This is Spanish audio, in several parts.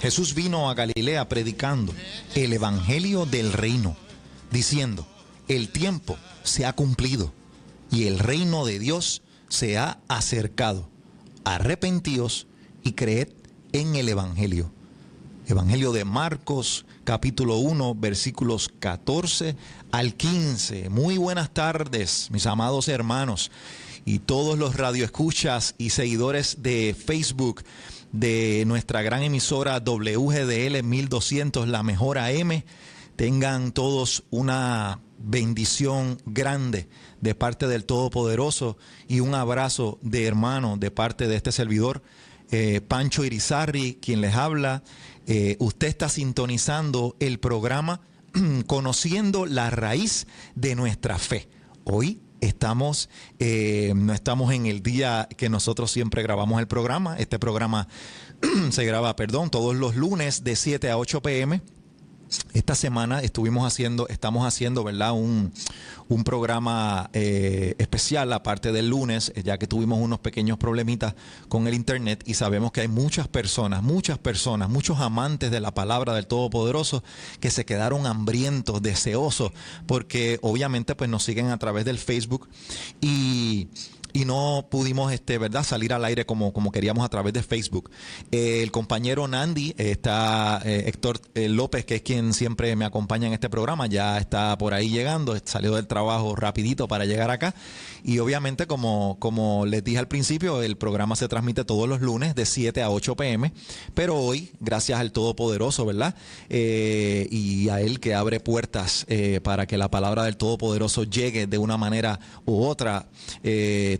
Jesús vino a Galilea predicando el evangelio del reino, diciendo: el tiempo se ha cumplido y el reino de Dios se ha acercado. Arrepentíos y creed en el evangelio. Evangelio de Marcos, capítulo 1, versículos 14 al 15. Muy buenas tardes, mis amados hermanos y todos los radioescuchas y seguidores de Facebook de nuestra gran emisora WGDL 1200, la mejor AM. Tengan todos una bendición grande de parte del Todopoderoso y un abrazo de hermano de parte de este servidor, Pancho Irizarry, quien les habla. Usted está sintonizando el programa Conociendo la Raíz de Nuestra Fe. Hoy no estamos en el día que nosotros siempre grabamos el programa. Este programa se graba, todos los lunes de 7 a 8 p.m. Esta semana estamos haciendo, ¿verdad?, un programa especial aparte del lunes, ya que tuvimos unos pequeños problemitas con el internet y sabemos que hay muchas personas, muchos amantes de la palabra del Todopoderoso que se quedaron hambrientos, deseosos, porque obviamente pues nos siguen a través del Facebook y no pudimos ¿verdad?, salir al aire como queríamos a través de Facebook. El compañero Nandi, Héctor López, que es quien siempre me acompaña en este programa, ya está por ahí llegando, salió del trabajo rapidito para llegar acá. Y obviamente, como les dije al principio, el programa se transmite todos los lunes de 7 a 8 p.m. Pero hoy, gracias al Todopoderoso, ¿verdad?, y a Él que abre puertas para que la palabra del Todopoderoso llegue de una manera u otra,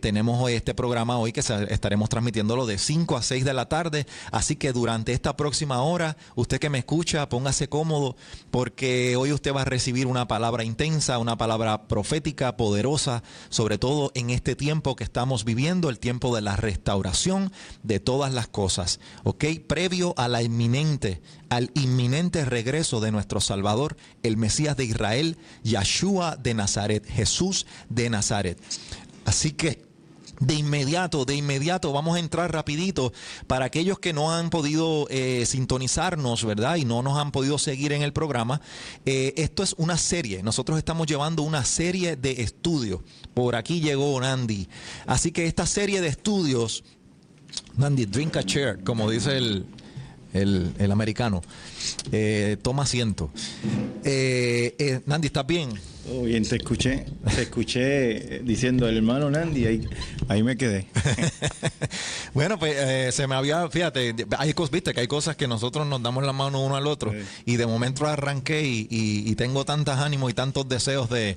tenemos hoy este programa hoy que estaremos transmitiéndolo de 5 a 6 de la tarde. Así que durante esta próxima hora, usted que me escucha, póngase cómodo, porque hoy usted va a recibir una palabra intensa, una palabra profética, poderosa, sobre todo en este tiempo que estamos viviendo, el tiempo de la restauración de todas las cosas, ¿ok? Previo a al inminente regreso de nuestro Salvador, el Mesías de Israel, Yeshua de Nazaret, Jesús de Nazaret. Así que de inmediato vamos a entrar rapidito para aquellos que no han podido sintonizarnos, ¿verdad?, y no nos han podido seguir en el programa. Esto es una serie. Nosotros estamos llevando una serie de estudios. Por aquí llegó Nandi. Así que esta serie de estudios, Nandi, drink a chair, como dice el americano. Toma asiento. Nandi, ¿estás bien? Todo bien, te escuché diciendo el hermano Nandi, ahí me quedé. Bueno, pues se me había, fíjate, viste que hay cosas que nosotros nos damos la mano uno al otro, sí. Y de momento arranqué y tengo tantos ánimos y tantos deseos de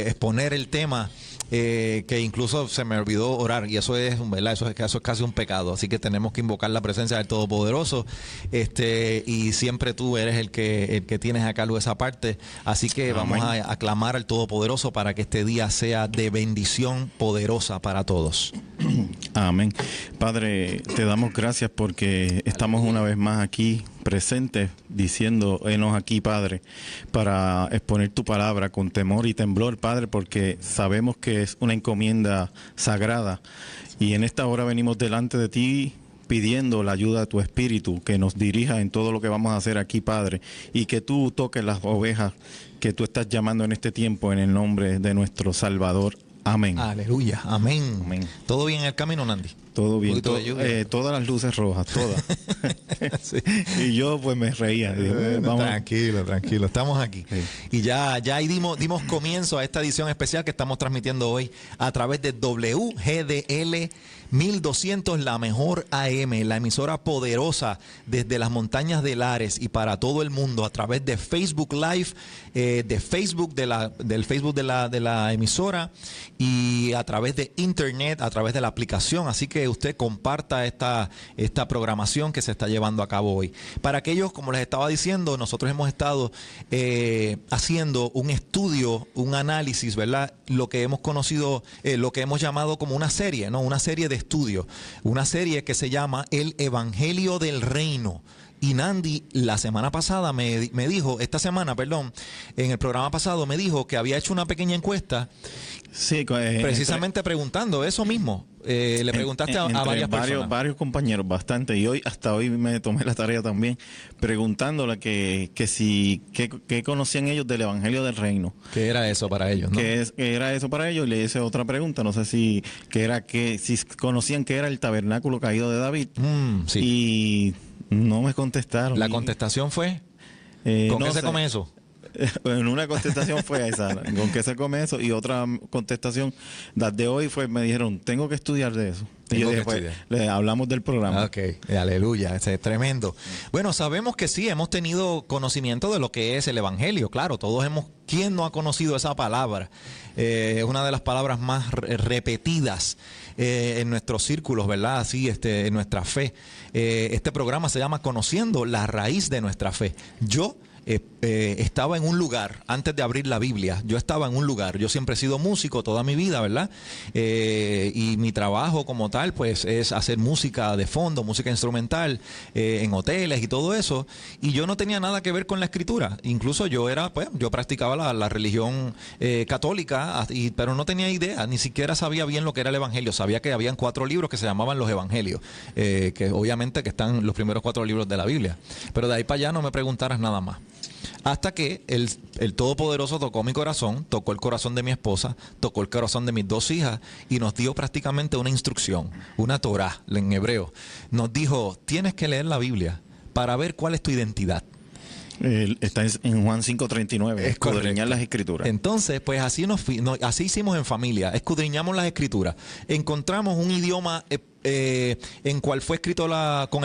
exponer el tema, que incluso se me olvidó orar, y eso es, ¿verdad?, eso es casi un pecado. Así que tenemos que invocar la presencia del Todopoderoso, y siempre tú eres el que tienes a cargo esa parte. Así que Amén. Vamos a clamar al Todopoderoso para que este día sea de bendición poderosa para todos. Amén. Padre, te damos gracias porque estamos una vez más aquí presentes, diciendo, enos aquí, Padre, para exponer tu palabra con temor y temblor, Padre, porque sabemos que es una encomienda sagrada, y en esta hora venimos delante de ti pidiendo la ayuda de tu Espíritu, que nos dirija en todo lo que vamos a hacer aquí, Padre, y que tú toques las ovejas que tú estás llamando en este tiempo, en el nombre de nuestro Salvador. Amén. Aleluya. Amén. Amén. ¿Todo bien en el camino, Nandi? Todo bien. Todas las luces rojas, todas. Sí. Y yo pues me reía. Vamos. Tranquilo. Estamos aquí. Sí. Y ya ahí dimos comienzo a esta edición especial que estamos transmitiendo hoy a través de WGDL 1200, la mejor AM, la emisora poderosa desde las montañas de Lares y para todo el mundo, a través de Facebook Live, del Facebook de la emisora, y a través de internet, a través de la aplicación. Así que usted comparta esta programación que se está llevando a cabo hoy. Para aquellos, como les estaba diciendo, nosotros hemos estado haciendo un estudio, un análisis, ¿verdad? Lo que hemos conocido, lo que hemos llamado como una serie, ¿no? Una serie de estudios, una serie que se llama El Evangelio del Reino. Y Nandi la semana pasada me dijo, esta semana, perdón, en el programa pasado me dijo que había hecho una pequeña encuesta. Sí, precisamente preguntando eso mismo. Le preguntaste a varias personas. Varios compañeros, bastante. Y hasta hoy me tomé la tarea también, preguntándole que conocían ellos del Evangelio del Reino. ¿Qué era eso para ellos? ¿No? ¿Qué era eso para ellos? Le hice otra pregunta, no sé si conocían que era el tabernáculo caído de David. Sí. Y no me contestaron. La contestación fue, ¿con qué se come eso? En una contestación fue esa, ¿con qué se come eso? Y otra contestación, las de hoy me dijeron, tengo que estudiar de eso. Y yo dije, le hablamos del programa. Ok, aleluya, ese es tremendo. Bueno, sabemos que sí, hemos tenido conocimiento de lo que es el Evangelio, claro, ¿quién no ha conocido esa palabra? Es una de las palabras más repetidas en nuestros círculos, ¿verdad? Así, en nuestra fe. Este programa se llama Conociendo la Raíz de Nuestra Fe. Yo estaba en un lugar, antes de abrir la Biblia, yo siempre he sido músico toda mi vida, ¿verdad? Y mi trabajo como tal, pues, es hacer música de fondo, música instrumental, en hoteles y todo eso, y yo no tenía nada que ver con la escritura, incluso yo practicaba la religión católica, pero no tenía idea, ni siquiera sabía bien lo que era el Evangelio, sabía que habían 4 libros que se llamaban los Evangelios, que obviamente que están los primeros 4 libros de la Biblia, pero de ahí para allá no me preguntaras nada más. Hasta que el Todopoderoso tocó mi corazón, tocó el corazón de mi esposa, tocó el corazón de mis 2 hijas y nos dio prácticamente una instrucción, una Torá en hebreo. Nos dijo, tienes que leer la Biblia para ver cuál es tu identidad. Está en Juan 5:39, escudriñar las escrituras. Entonces, pues así así hicimos en familia, escudriñamos las escrituras, encontramos un idioma con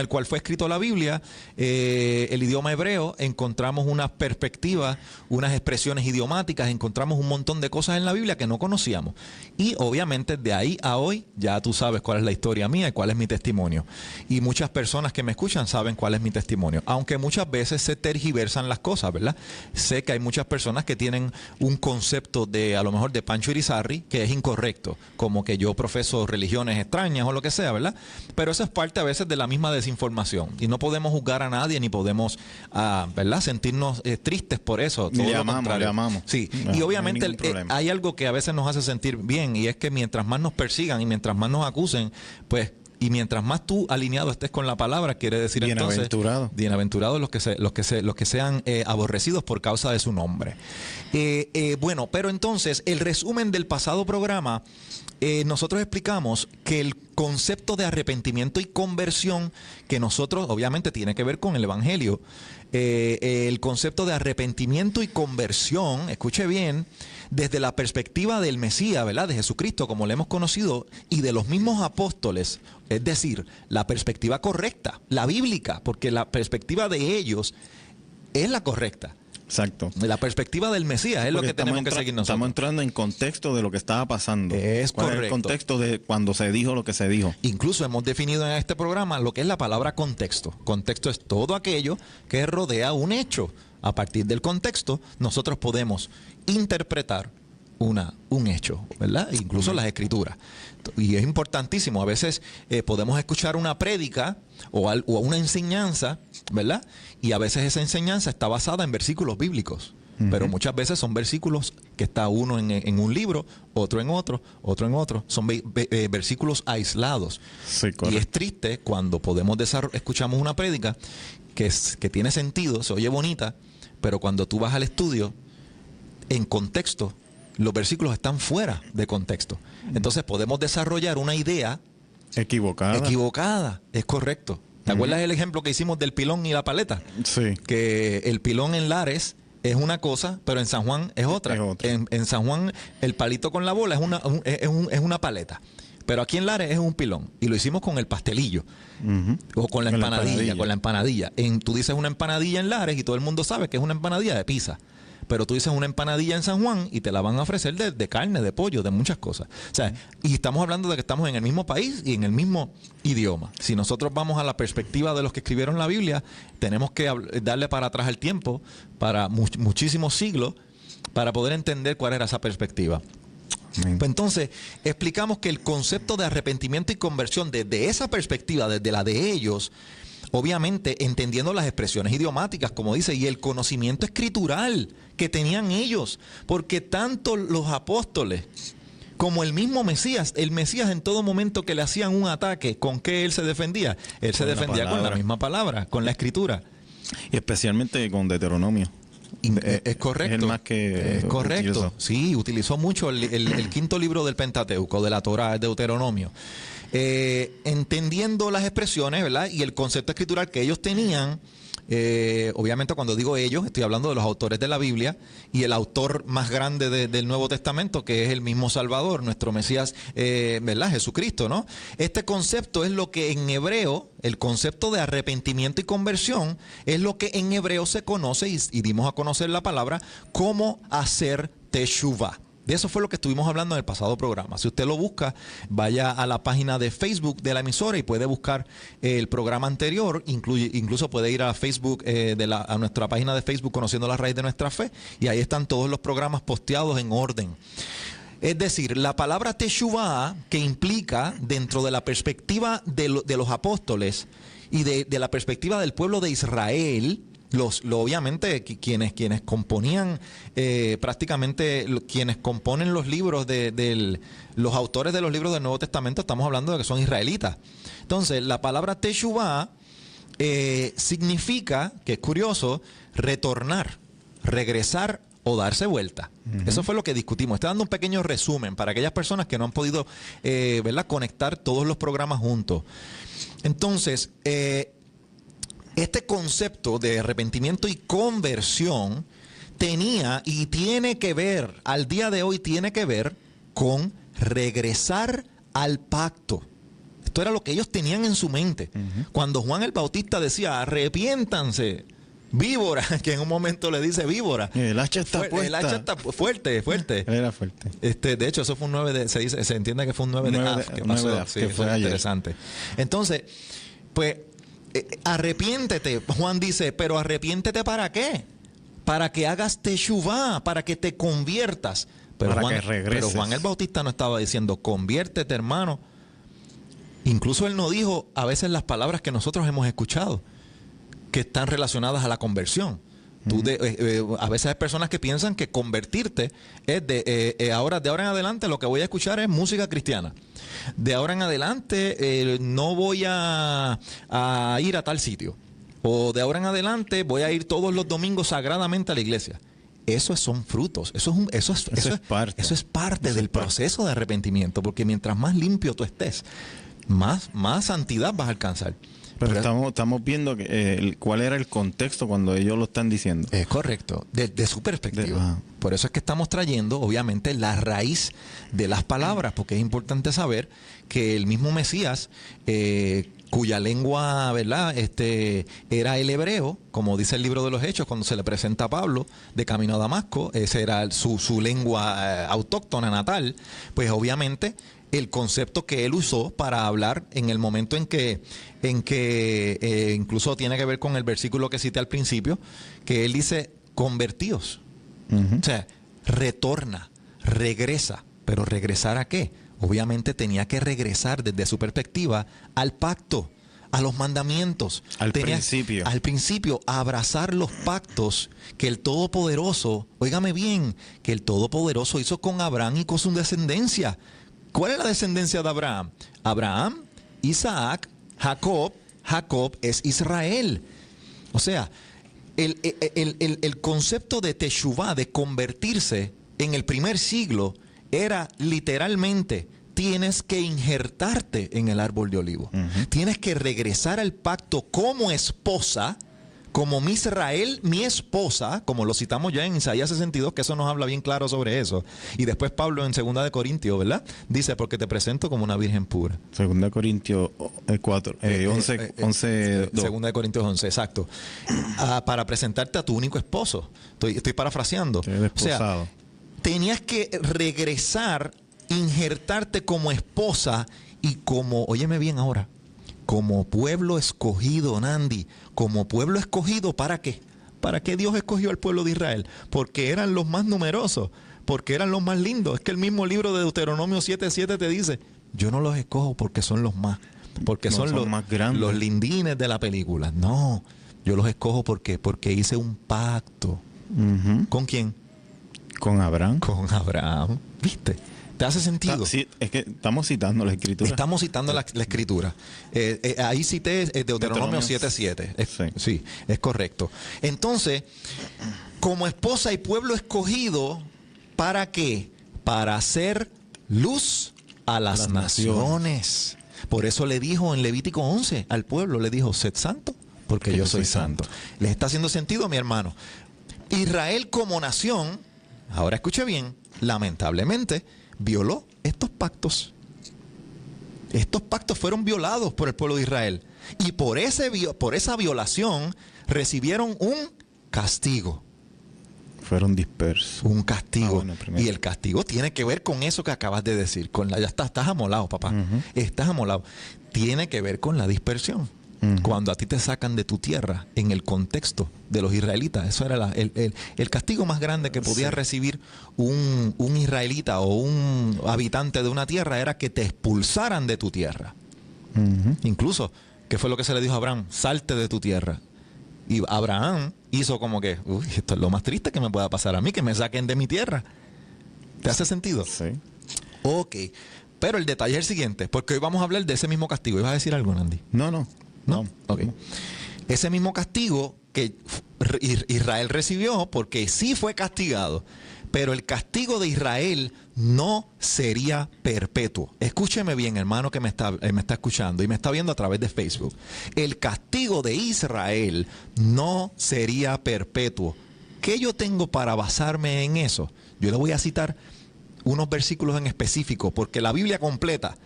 el cual fue escrito la Biblia, el idioma hebreo, encontramos unas perspectivas, unas expresiones idiomáticas, encontramos un montón de cosas en la Biblia que no conocíamos. Y obviamente de ahí a hoy ya tú sabes cuál es la historia mía y cuál es mi testimonio. Y muchas personas que me escuchan saben cuál es mi testimonio, aunque muchas veces se tergiversan las cosas, ¿verdad? Sé que hay muchas personas que tienen un concepto a lo mejor de Pancho Irizarry que es incorrecto, como que yo profeso religiones extrañas o lo que sea, ¿verdad? Pero eso es parte a veces de la misma desinformación y no podemos juzgar a nadie ni podemos, ¿verdad? Sentirnos tristes por eso. Todo le amamos. Sí, no, y obviamente no hay algo que a veces nos hace sentir bien y es que mientras más nos persigan y mientras más nos acusen, pues, y mientras más tú alineado estés con la palabra, quiere decir bienaventurados los que sean aborrecidos por causa de su nombre. Bueno, pero entonces el resumen del pasado programa, nosotros explicamos que el concepto de arrepentimiento y conversión, que nosotros obviamente tiene que ver con el Evangelio, el concepto de arrepentimiento y conversión, escuche bien, desde la perspectiva del Mesías, ¿verdad? De Jesucristo, como le hemos conocido, y de los mismos apóstoles, es decir, la perspectiva correcta, la bíblica, porque la perspectiva de ellos es la correcta. Exacto. La perspectiva del Mesías es lo que tenemos que seguir nosotros. Estamos entrando en contexto de lo que estaba pasando. Es correcto. ¿Cuál es el contexto de cuando se dijo lo que se dijo? Incluso hemos definido en este programa lo que es la palabra contexto. Contexto es todo aquello que rodea un hecho. A partir del contexto, nosotros podemos interpretar un hecho, ¿verdad? Incluso las escrituras. Y es importantísimo. A veces podemos escuchar una prédica o una enseñanza, ¿verdad? Y a veces esa enseñanza está basada en versículos bíblicos. Pero muchas veces son versículos que está uno en un libro, otro en otro, otro en otro. Son versículos aislados. Sí, y es triste cuando escuchamos una prédica que tiene sentido, se oye bonita, pero cuando tú vas al estudio, en contexto, los versículos están fuera de contexto. Entonces podemos desarrollar una idea equivocada, es correcto. ¿Te acuerdas el ejemplo que hicimos del pilón y la paleta? Sí. Que el pilón en Lares es una cosa, pero en San Juan es otra. En San Juan el palito con la bola es una paleta. Pero aquí en Lares es un pilón. Y lo hicimos con el pastelillo. O con la empanadilla. Tú dices una empanadilla en Lares y todo el mundo sabe que es una empanadilla de pizza. Pero tú dices una empanadilla en San Juan y te la van a ofrecer de carne, de pollo, de muchas cosas. O sea, y estamos hablando de que estamos en el mismo país y en el mismo idioma. Si nosotros vamos a la perspectiva de los que escribieron la Biblia, tenemos que darle para atrás el tiempo, para muchísimos siglos, para poder entender cuál era esa perspectiva. Pues entonces, explicamos que el concepto de arrepentimiento y conversión desde esa perspectiva, desde la de ellos, obviamente entendiendo las expresiones idiomáticas, como dice, y el conocimiento escritural que tenían ellos, porque tanto los apóstoles como el mismo Mesías, el Mesías en todo momento que le hacían un ataque, ¿con qué él se defendía? Él se defendía con la misma palabra, con la escritura. Y especialmente con Deuteronomio. Es correcto. Es el más que es correcto. utilizó. Sí, utilizó mucho el quinto libro del Pentateuco, de la Torá, el Deuteronomio. Entendiendo las expresiones, ¿verdad? Y el concepto escritural que ellos tenían. Obviamente cuando digo ellos, estoy hablando de los autores de la Biblia y el autor más grande del Nuevo Testamento, que es el mismo Salvador, nuestro Mesías, ¿verdad? Jesucristo, ¿no? Este concepto es lo que en hebreo, el concepto de arrepentimiento y conversión, es lo que en hebreo se conoce, y dimos a conocer la palabra, como hacer teshuvah. De eso fue lo que estuvimos hablando en el pasado programa. Si usted lo busca, vaya a la página de Facebook de la emisora y puede buscar el programa anterior. Incluso puede ir a Facebook, a nuestra página de Facebook, Conociendo la Raíz de Nuestra Fe, y ahí están todos los programas posteados en orden. Es decir, la palabra teshuvah, que implica dentro de la perspectiva de los apóstoles y de la perspectiva del pueblo de Israel, obviamente quienes componían prácticamente quienes componen los libros los autores de los libros del Nuevo Testamento, estamos hablando de que son israelitas. Entonces la palabra teshuvah significa, que es curioso, retornar, regresar o darse vuelta. Eso fue lo que discutimos. Estoy dando un pequeño resumen para aquellas personas que no han podido ¿verdad? Conectar todos los programas juntos. Entonces este concepto de arrepentimiento y conversión tenía y tiene que ver, al día de hoy tiene que ver con regresar al pacto. Esto era lo que ellos tenían en su mente. Cuando Juan el Bautista decía, arrepiéntanse, víbora, que en un momento le dice víbora. El hacha está puesta. El hacha está fuerte. Era fuerte. De hecho, eso fue un 9 de... Se entiende que fue un 9 de Af, que pasó. Sí, que fue interesante. Entonces, pues... arrepiéntete. Juan dice, pero arrepiéntete ¿para qué? Para que hagas teshuvah, para que te conviertas. Pero Juan el Bautista no estaba diciendo, conviértete, hermano. Incluso él no dijo a veces las palabras que nosotros hemos escuchado, que están relacionadas a la conversión. A veces hay personas que piensan que convertirte es de ahora en adelante lo que voy a escuchar es música cristiana. De ahora en adelante no voy a ir a tal sitio. O de ahora en adelante voy a ir todos los domingos sagradamente a la iglesia. Eso son frutos. Eso es parte del proceso de arrepentimiento. Porque mientras más limpio tú estés, más santidad vas a alcanzar. Pero estamos viendo cuál era el contexto cuando ellos lo están diciendo. Es correcto, de su perspectiva. Por eso es que estamos trayendo, obviamente, la raíz de las palabras, porque es importante saber que el mismo Mesías, cuya lengua, ¿verdad?, era el hebreo, como dice el libro de los Hechos, cuando se le presenta a Pablo de camino a Damasco, esa era su lengua autóctona, natal, pues obviamente el concepto que él usó para hablar en el momento en que incluso tiene que ver con el versículo que cité al principio, que él dice, convertíos. O sea, retorna, regresa. ¿Pero regresar a qué? Obviamente tenía que regresar desde su perspectiva al pacto, a los mandamientos. Al principio, a abrazar los pactos que el Todopoderoso, óigame bien, que el Todopoderoso hizo con Abraham y con su descendencia. ¿Cuál es la descendencia de Abraham? Abraham, Isaac, Jacob. Jacob es Israel. O sea, el concepto de teshuvah, de convertirse en el primer siglo, era literalmente, tienes que injertarte en el árbol de olivo. Tienes que regresar al pacto como esposa, como Misrael, mi esposa, como lo citamos ya en Isaías 62, que eso nos habla bien claro sobre eso. Y después Pablo en 2 de Corintios, ¿verdad? Dice, porque te presento como una virgen pura. 2 de Corintios 11, 2. 2 de Corintios 11, exacto. Para presentarte a tu único esposo. Estoy parafraseando. O sea, tenías que regresar, injertarte como esposa y como, óyeme bien ahora, como pueblo escogido, Nandi, como pueblo escogido, ¿para qué? ¿Para qué Dios escogió al pueblo de Israel? Porque eran los más numerosos, porque eran los más lindos. Es que el mismo libro de Deuteronomio 7:7 te dice, yo no los escojo porque son los más, porque No, son son más grandes. los lindines de la película. No, yo los escojo porque hice un pacto. Ujú. ¿Con quién? Con Abraham. Con Abraham. ¿Viste? ¿Te hace sentido? Sí, es que estamos citando la escritura. Estamos citando la escritura. Ahí cité Deuteronomio 7:7. Sí, es correcto. Entonces, como esposa y pueblo escogido, ¿para qué? Para hacer luz a las naciones. Por eso le dijo en Levítico 11 al pueblo, le dijo, sed santo, porque yo soy santo. ¿Les está haciendo sentido, mi hermano? Israel como nación, ahora escuche bien, lamentablemente, violó estos pactos. Estos pactos fueron violados por el pueblo de Israel. Y por esa violación recibieron un castigo. Fueron dispersos. Un castigo. Bueno, y el castigo tiene que ver con eso que acabas de decir. Ya estás amolado, papá. Estás amolado. Tiene que ver con la dispersión. Cuando a ti te sacan de tu tierra, en el contexto de los israelitas, eso era el castigo más grande que podía recibir un israelita o un habitante de una tierra, era que te expulsaran de tu tierra. Incluso, ¿qué fue lo que se le dijo a Abraham? Salte de tu tierra. Y Abraham hizo como que, uy, esto es lo más triste que me pueda pasar a mí, que me saquen de mi tierra. ¿Te hace sentido? Sí. Ok, pero el detalle es el siguiente, porque hoy vamos a hablar de ese mismo castigo. ¿Ibas a decir algo, Nandi? No. Ok. Ese mismo castigo que Israel recibió, porque sí fue castigado, pero el castigo de Israel no sería perpetuo. Escúcheme bien, hermano, que me está escuchando y me está viendo a través de Facebook. El castigo de Israel no sería perpetuo. ¿Qué yo tengo para basarme en eso? Yo le voy a citar unos versículos en específico, porque la Biblia completa,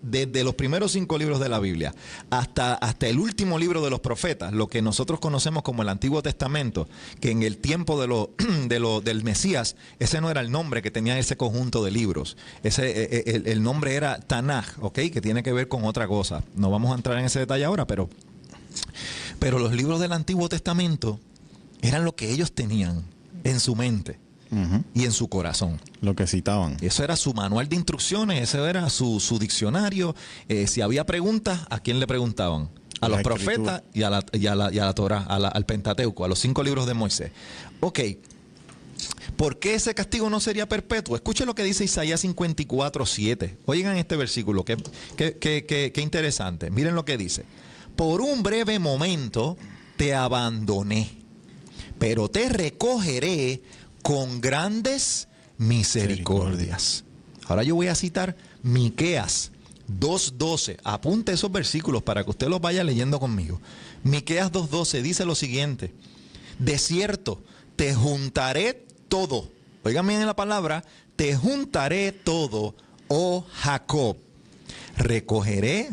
desde los primeros 5 libros de la Biblia hasta el último libro de los profetas, lo que nosotros conocemos como el Antiguo Testamento, que en el tiempo del Mesías, ese no era el nombre que tenía ese conjunto de libros. El nombre era Tanaj, ¿ok? Que tiene que ver con otra cosa. No vamos a entrar en ese detalle ahora, pero los libros del Antiguo Testamento eran lo que ellos tenían en su mente y en su corazón. Lo que citaban. Eso era su manual de instrucciones, eso era su diccionario. Si había preguntas, ¿a quién le preguntaban? A los profetas y a la Torá, al Pentateuco, a los 5 libros de Moisés. Ok, ¿por qué ese castigo no sería perpetuo? Escuchen lo que dice Isaías 54:7. Oigan este versículo, qué interesante. Miren lo que dice. Por un breve momento te abandoné, pero te recogeré con grandes misericordias. Ahora yo voy a citar Miqueas 2:12. Apunte esos versículos para que usted los vaya leyendo conmigo. Miqueas 2:12 dice lo siguiente: de cierto, te juntaré todo. Oigan bien la palabra, te juntaré todo, oh Jacob. Recogeré,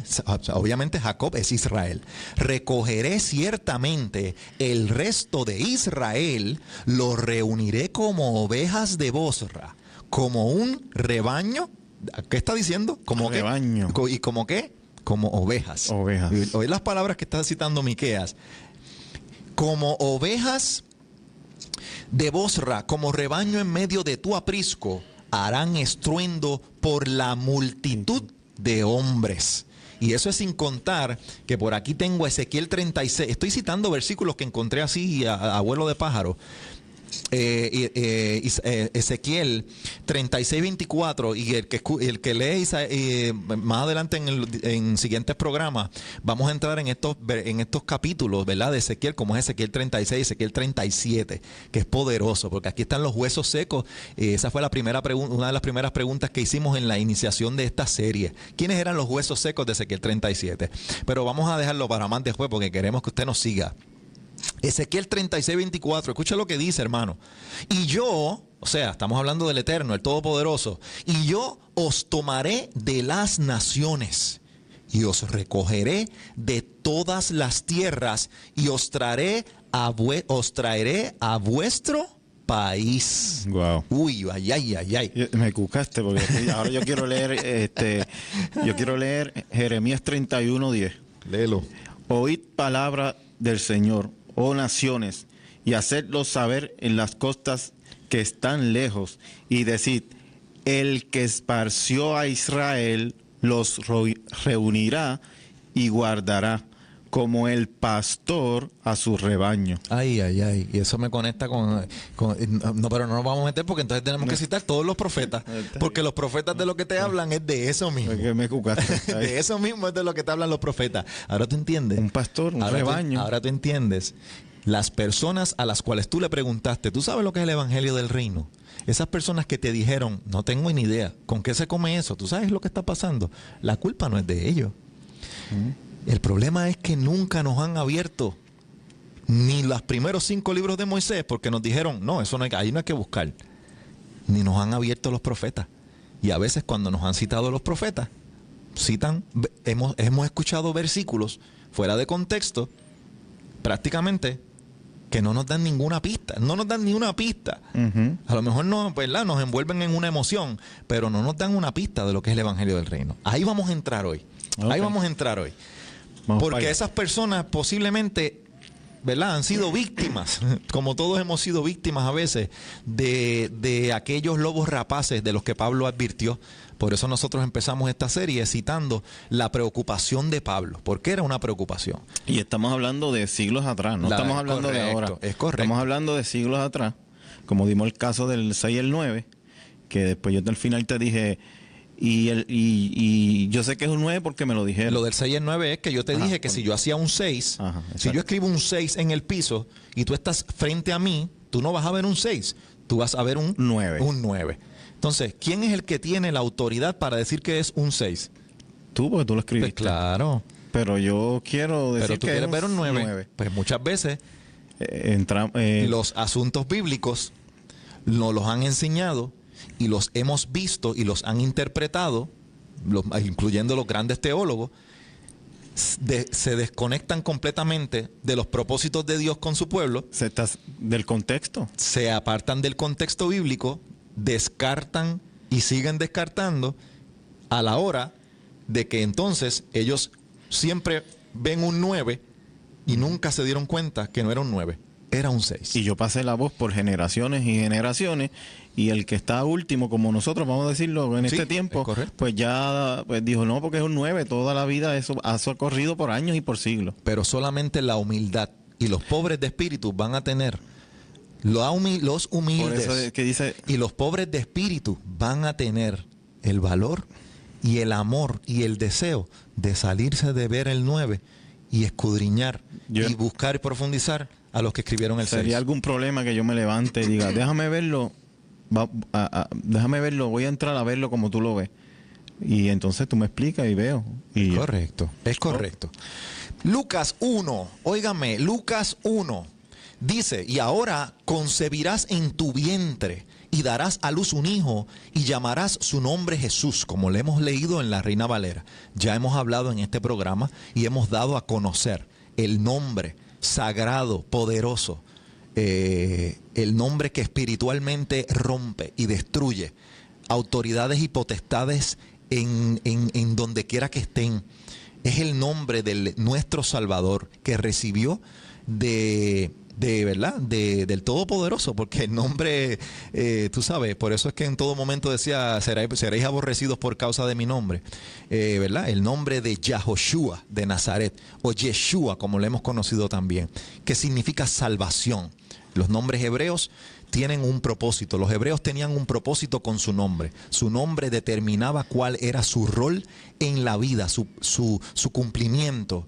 obviamente Jacob es Israel, recogeré ciertamente el resto de Israel, lo reuniré como ovejas de Bosra, como un rebaño. ¿Qué está diciendo? Como rebaño. ¿Y como qué? Como ovejas. Ovejas. Oí las palabras que está citando Miqueas. Como ovejas de Bosra, como rebaño en medio de tu aprisco, harán estruendo por la multitud de hombres. Y eso es sin contar que por aquí tengo Ezequiel 36. Estoy citando versículos que encontré así a vuelo de pájaro. Ezequiel 36:24, y el que lee más adelante en siguientes programas vamos a entrar en estos capítulos, ¿verdad? De Ezequiel, como es Ezequiel 36, Ezequiel 37, que es poderoso, porque aquí están los huesos secos. Esa fue una de las primeras preguntas que hicimos en la iniciación de esta serie. ¿Quiénes eran los huesos secos de Ezequiel 37? Pero vamos a dejarlo para más después, porque queremos que usted nos siga. Ezequiel 36:24, escucha lo que dice, hermano. Y yo, o sea, estamos hablando del Eterno, el Todopoderoso, y yo os tomaré de las naciones y os recogeré de todas las tierras y os traeré a vuestro país. Wow. Uy, ay. Me cucaste porque ahora yo quiero leer Jeremías 31:10. Léelo. Oíd palabra del Señor, oh naciones, y hacedlo saber en las costas que están lejos, y decid: el que esparció a Israel los reunirá y guardará como el pastor a su rebaño. Ay, ay, ay. Y eso me conecta no, pero no nos vamos a meter porque entonces tenemos que citar todos los profetas. Porque los profetas de lo que te hablan es de eso mismo. De eso mismo es de lo que te hablan los profetas. Ahora tú entiendes. Un pastor, un rebaño. Ahora tú entiendes. Las personas a las cuales tú le preguntaste, ¿tú sabes lo que es el evangelio del reino? Esas personas que te dijeron, no tengo ni idea, ¿con qué se come eso? ¿Tú sabes lo que está pasando? La culpa no es de ellos. El problema es que nunca nos han abierto ni los primeros 5 libros de Moisés, porque nos dijeron, no, eso no hay, ahí no hay que buscar. Ni nos han abierto los profetas. Y a veces cuando nos han citado los profetas, hemos escuchado versículos fuera de contexto, prácticamente, que no nos dan ninguna pista. No nos dan ni una pista. A lo mejor no, ¿verdad? Nos envuelven en una emoción, pero no nos dan una pista de lo que es el evangelio del reino. Ahí vamos a entrar hoy. Ahí vamos a entrar hoy. Porque esas personas posiblemente, ¿verdad?, han sido víctimas, como todos hemos sido víctimas a veces, de aquellos lobos rapaces de los que Pablo advirtió. Por eso nosotros empezamos esta serie citando la preocupación de Pablo, porque era una preocupación. Y estamos hablando de siglos atrás, no estamos hablando de ahora. Es correcto. Estamos hablando de siglos atrás, como dimos el caso del 6 y el 9, que después yo al final te dije... Y yo sé que es un 9 porque me lo dijeron. Lo del 6 y el 9 es que yo te dije que si yo hacía un 6, si yo escribo un 6 en el piso y tú estás frente a mí, tú no vas a ver un 6, tú vas a ver un 9. Un 9. Entonces, ¿quién es el que tiene la autoridad para decir que es un 6? Tú, porque tú lo escribiste. Pues claro. Pero yo quiero decir Pero tú que quieres ver un 9. Pues muchas veces los asuntos bíblicos nos los han enseñado y los hemos visto y los han interpretado, incluyendo los grandes teólogos, se desconectan completamente de los propósitos de Dios con su pueblo. Del contexto. Se apartan del contexto bíblico, descartan y siguen descartando a la hora de que entonces ellos siempre ven un 9 y nunca se dieron cuenta que no era un 9, era un 6. Y yo pasé la voz por generaciones y generaciones, y el que está último, como nosotros, vamos a decirlo, en este tiempo, pues ya dijo, no, porque es un 9, toda la vida eso ha corrido por años y por siglos. Pero solamente la humildad y los pobres de espíritu van a tener, los humildes por eso es que dice, y los pobres de espíritu van a tener el valor y el amor y el deseo de salirse de ver el 9 y escudriñar y buscar y profundizar a los que escribieron el 6. ¿Sería algún problema que yo me levante y diga, déjame verlo, voy a entrar a verlo como tú lo ves? Y entonces tú me explicas y veo. Y correcto, es correcto. Lucas 1, óigame, Lucas 1 dice, y ahora concebirás en tu vientre y darás a luz un hijo y llamarás su nombre Jesús, como le hemos leído en la Reina Valera. Ya hemos hablado en este programa y hemos dado a conocer el nombre sagrado, poderoso, el nombre que espiritualmente rompe y destruye autoridades y potestades en donde quiera que estén. Es el nombre de nuestro Salvador que recibió del Todopoderoso, porque el nombre, tú sabes, por eso es que en todo momento decía, seréis aborrecidos por causa de mi nombre, ¿verdad? El nombre de Yahoshua de Nazaret, o Yeshua, como lo hemos conocido también, que significa salvación. Los nombres hebreos tienen un propósito. Los hebreos tenían un propósito con su nombre. Su nombre determinaba cuál era su rol en la vida, su cumplimiento.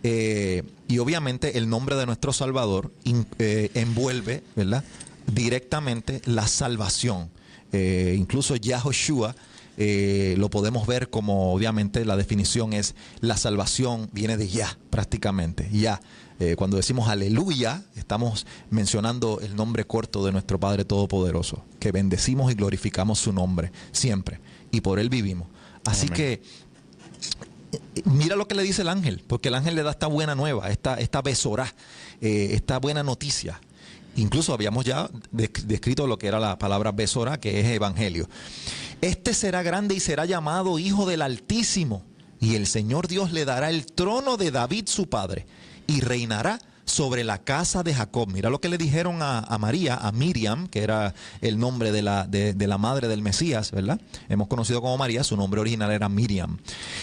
Y obviamente el nombre de nuestro Salvador envuelve, ¿verdad?, directamente la salvación. Incluso Yahoshua lo podemos ver como, obviamente, la definición es la salvación viene de Yah, prácticamente. Yah. Cuando decimos aleluya, estamos mencionando el nombre corto de nuestro Padre Todopoderoso, que bendecimos y glorificamos su nombre siempre, y por él vivimos. Así Amén. Que mira lo que le dice el ángel, porque el ángel le da esta buena nueva, esta besorá, esta buena noticia. Incluso habíamos ya descrito lo que era la palabra besorá, que es evangelio. Este será grande y será llamado Hijo del Altísimo, y el Señor Dios le dará el trono de David su padre, y reinará sobre la casa de Jacob. Mira lo que le dijeron a María, a Miriam, que era el nombre de la madre del Mesías, ¿verdad? Hemos conocido como María, su nombre original era Miriam.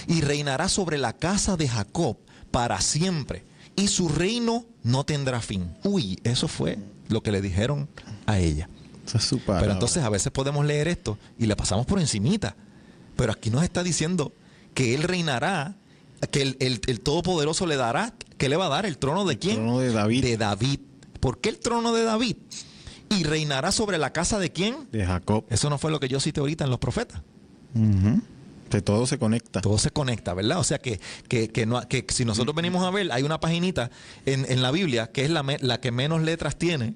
Y reinará sobre la casa de Jacob para siempre, y su reino no tendrá fin. Uy, eso fue lo que le dijeron a ella. Esa es su palabra. Pero entonces a veces podemos leer esto y le pasamos por encimita. Pero aquí nos está diciendo que Él reinará, que el Todopoderoso le dará, ¿qué le va a dar? ¿El trono de quién? El trono de David. De David. ¿Por qué el trono de David? ¿Y reinará sobre la casa de quién? De Jacob. Eso no fue lo que yo cité ahorita en los profetas. Ujú. Que todo se conecta. Todo se conecta, ¿verdad? O sea que si nosotros venimos a ver, hay una paginita en la Biblia que es la que menos letras tiene,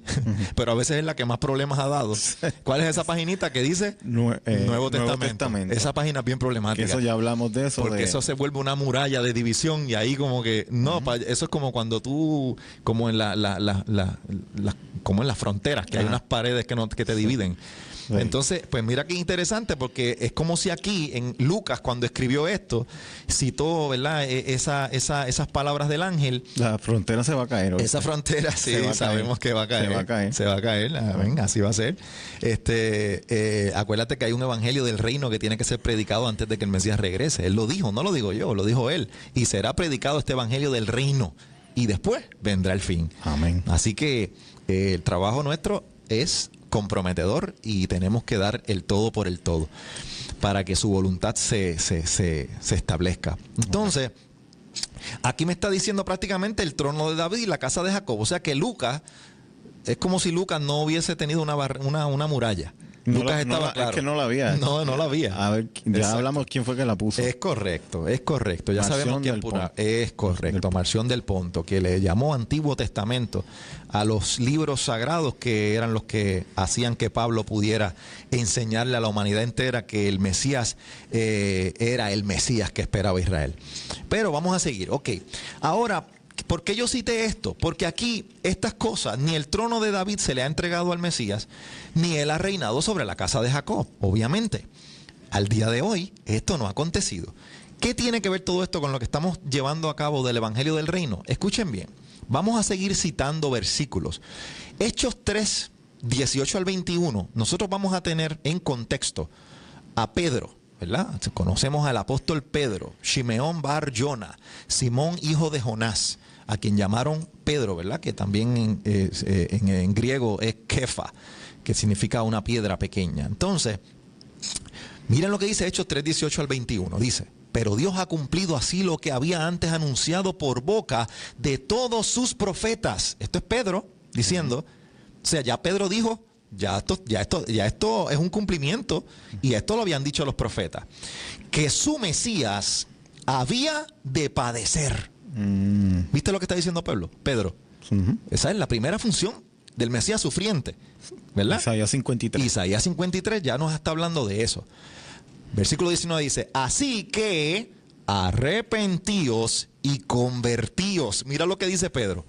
pero a veces es la que más problemas ha dado. ¿Cuál es esa paginita que dice? Nuevo Testamento. Esa página es bien problemática. Que eso ya hablamos de eso. Porque eso se vuelve una muralla de división y ahí como que, no, eso es como cuando tú, como en como en las fronteras, que hay unas paredes que te dividen. Sí. Entonces, pues mira qué interesante, porque es como si aquí en Lucas, cuando escribió esto, citó, ¿verdad? Esas palabras del ángel. La frontera se va a caer. ¿Oíste? Esa frontera, sí, sabemos que va a caer. Se va a caer. Se va a caer. Venga, así va a ser. Acuérdate que hay un evangelio del reino que tiene que ser predicado antes de que el Mesías regrese. Él lo dijo, no lo digo yo, lo dijo él. Y será predicado este evangelio del reino. Y después vendrá el fin. Amén. Así que el trabajo nuestro es comprometedor y tenemos que dar el todo por el todo para que su voluntad se establezca. Entonces, aquí me está diciendo prácticamente el trono de David y la casa de Jacob. O sea que Lucas, es como si Lucas no hubiese tenido una muralla. No Lucas estaba claro. Es que no la había. No la había. A ver, ya hablamos quién fue que la puso. Es correcto. Ya Marción sabemos quién puso. Es correcto. Marción del Ponto, que le llamó Antiguo Testamento a los libros sagrados que eran los que hacían que Pablo pudiera enseñarle a la humanidad entera que el Mesías era el Mesías que esperaba Israel. Pero vamos a seguir. Ok. Ahora, ¿por qué yo cité esto? Porque aquí estas cosas, ni el trono de David se le ha entregado al Mesías, ni él ha reinado sobre la casa de Jacob, obviamente. Al día de hoy, esto no ha acontecido. ¿Qué tiene que ver todo esto con lo que estamos llevando a cabo del Evangelio del Reino? Escuchen bien, vamos a seguir citando versículos. Hechos 3, 18 al 21, nosotros vamos a tener en contexto a Pedro, ¿verdad? Conocemos al apóstol Pedro, Shimeón bar Jona, Simón hijo de Jonás, a quien llamaron Pedro, ¿verdad? Que también en griego es Kefa, que significa una piedra pequeña. Entonces, miren lo que dice Hechos 3, 18 al 21. Dice, pero Dios ha cumplido así lo que había antes anunciado por boca de todos sus profetas. Esto es Pedro diciendo, o sea, ya Pedro dijo, ya esto es un cumplimiento, y esto lo habían dicho los profetas, que su Mesías había de padecer. ¿Viste lo que está diciendo Pedro? Esa es la primera función del Mesías sufriente, ¿verdad? Isaías 53. Isaías 53 ya nos está hablando de eso. Versículo 19 dice, así que arrepentíos y convertíos. Mira lo que dice Pedro.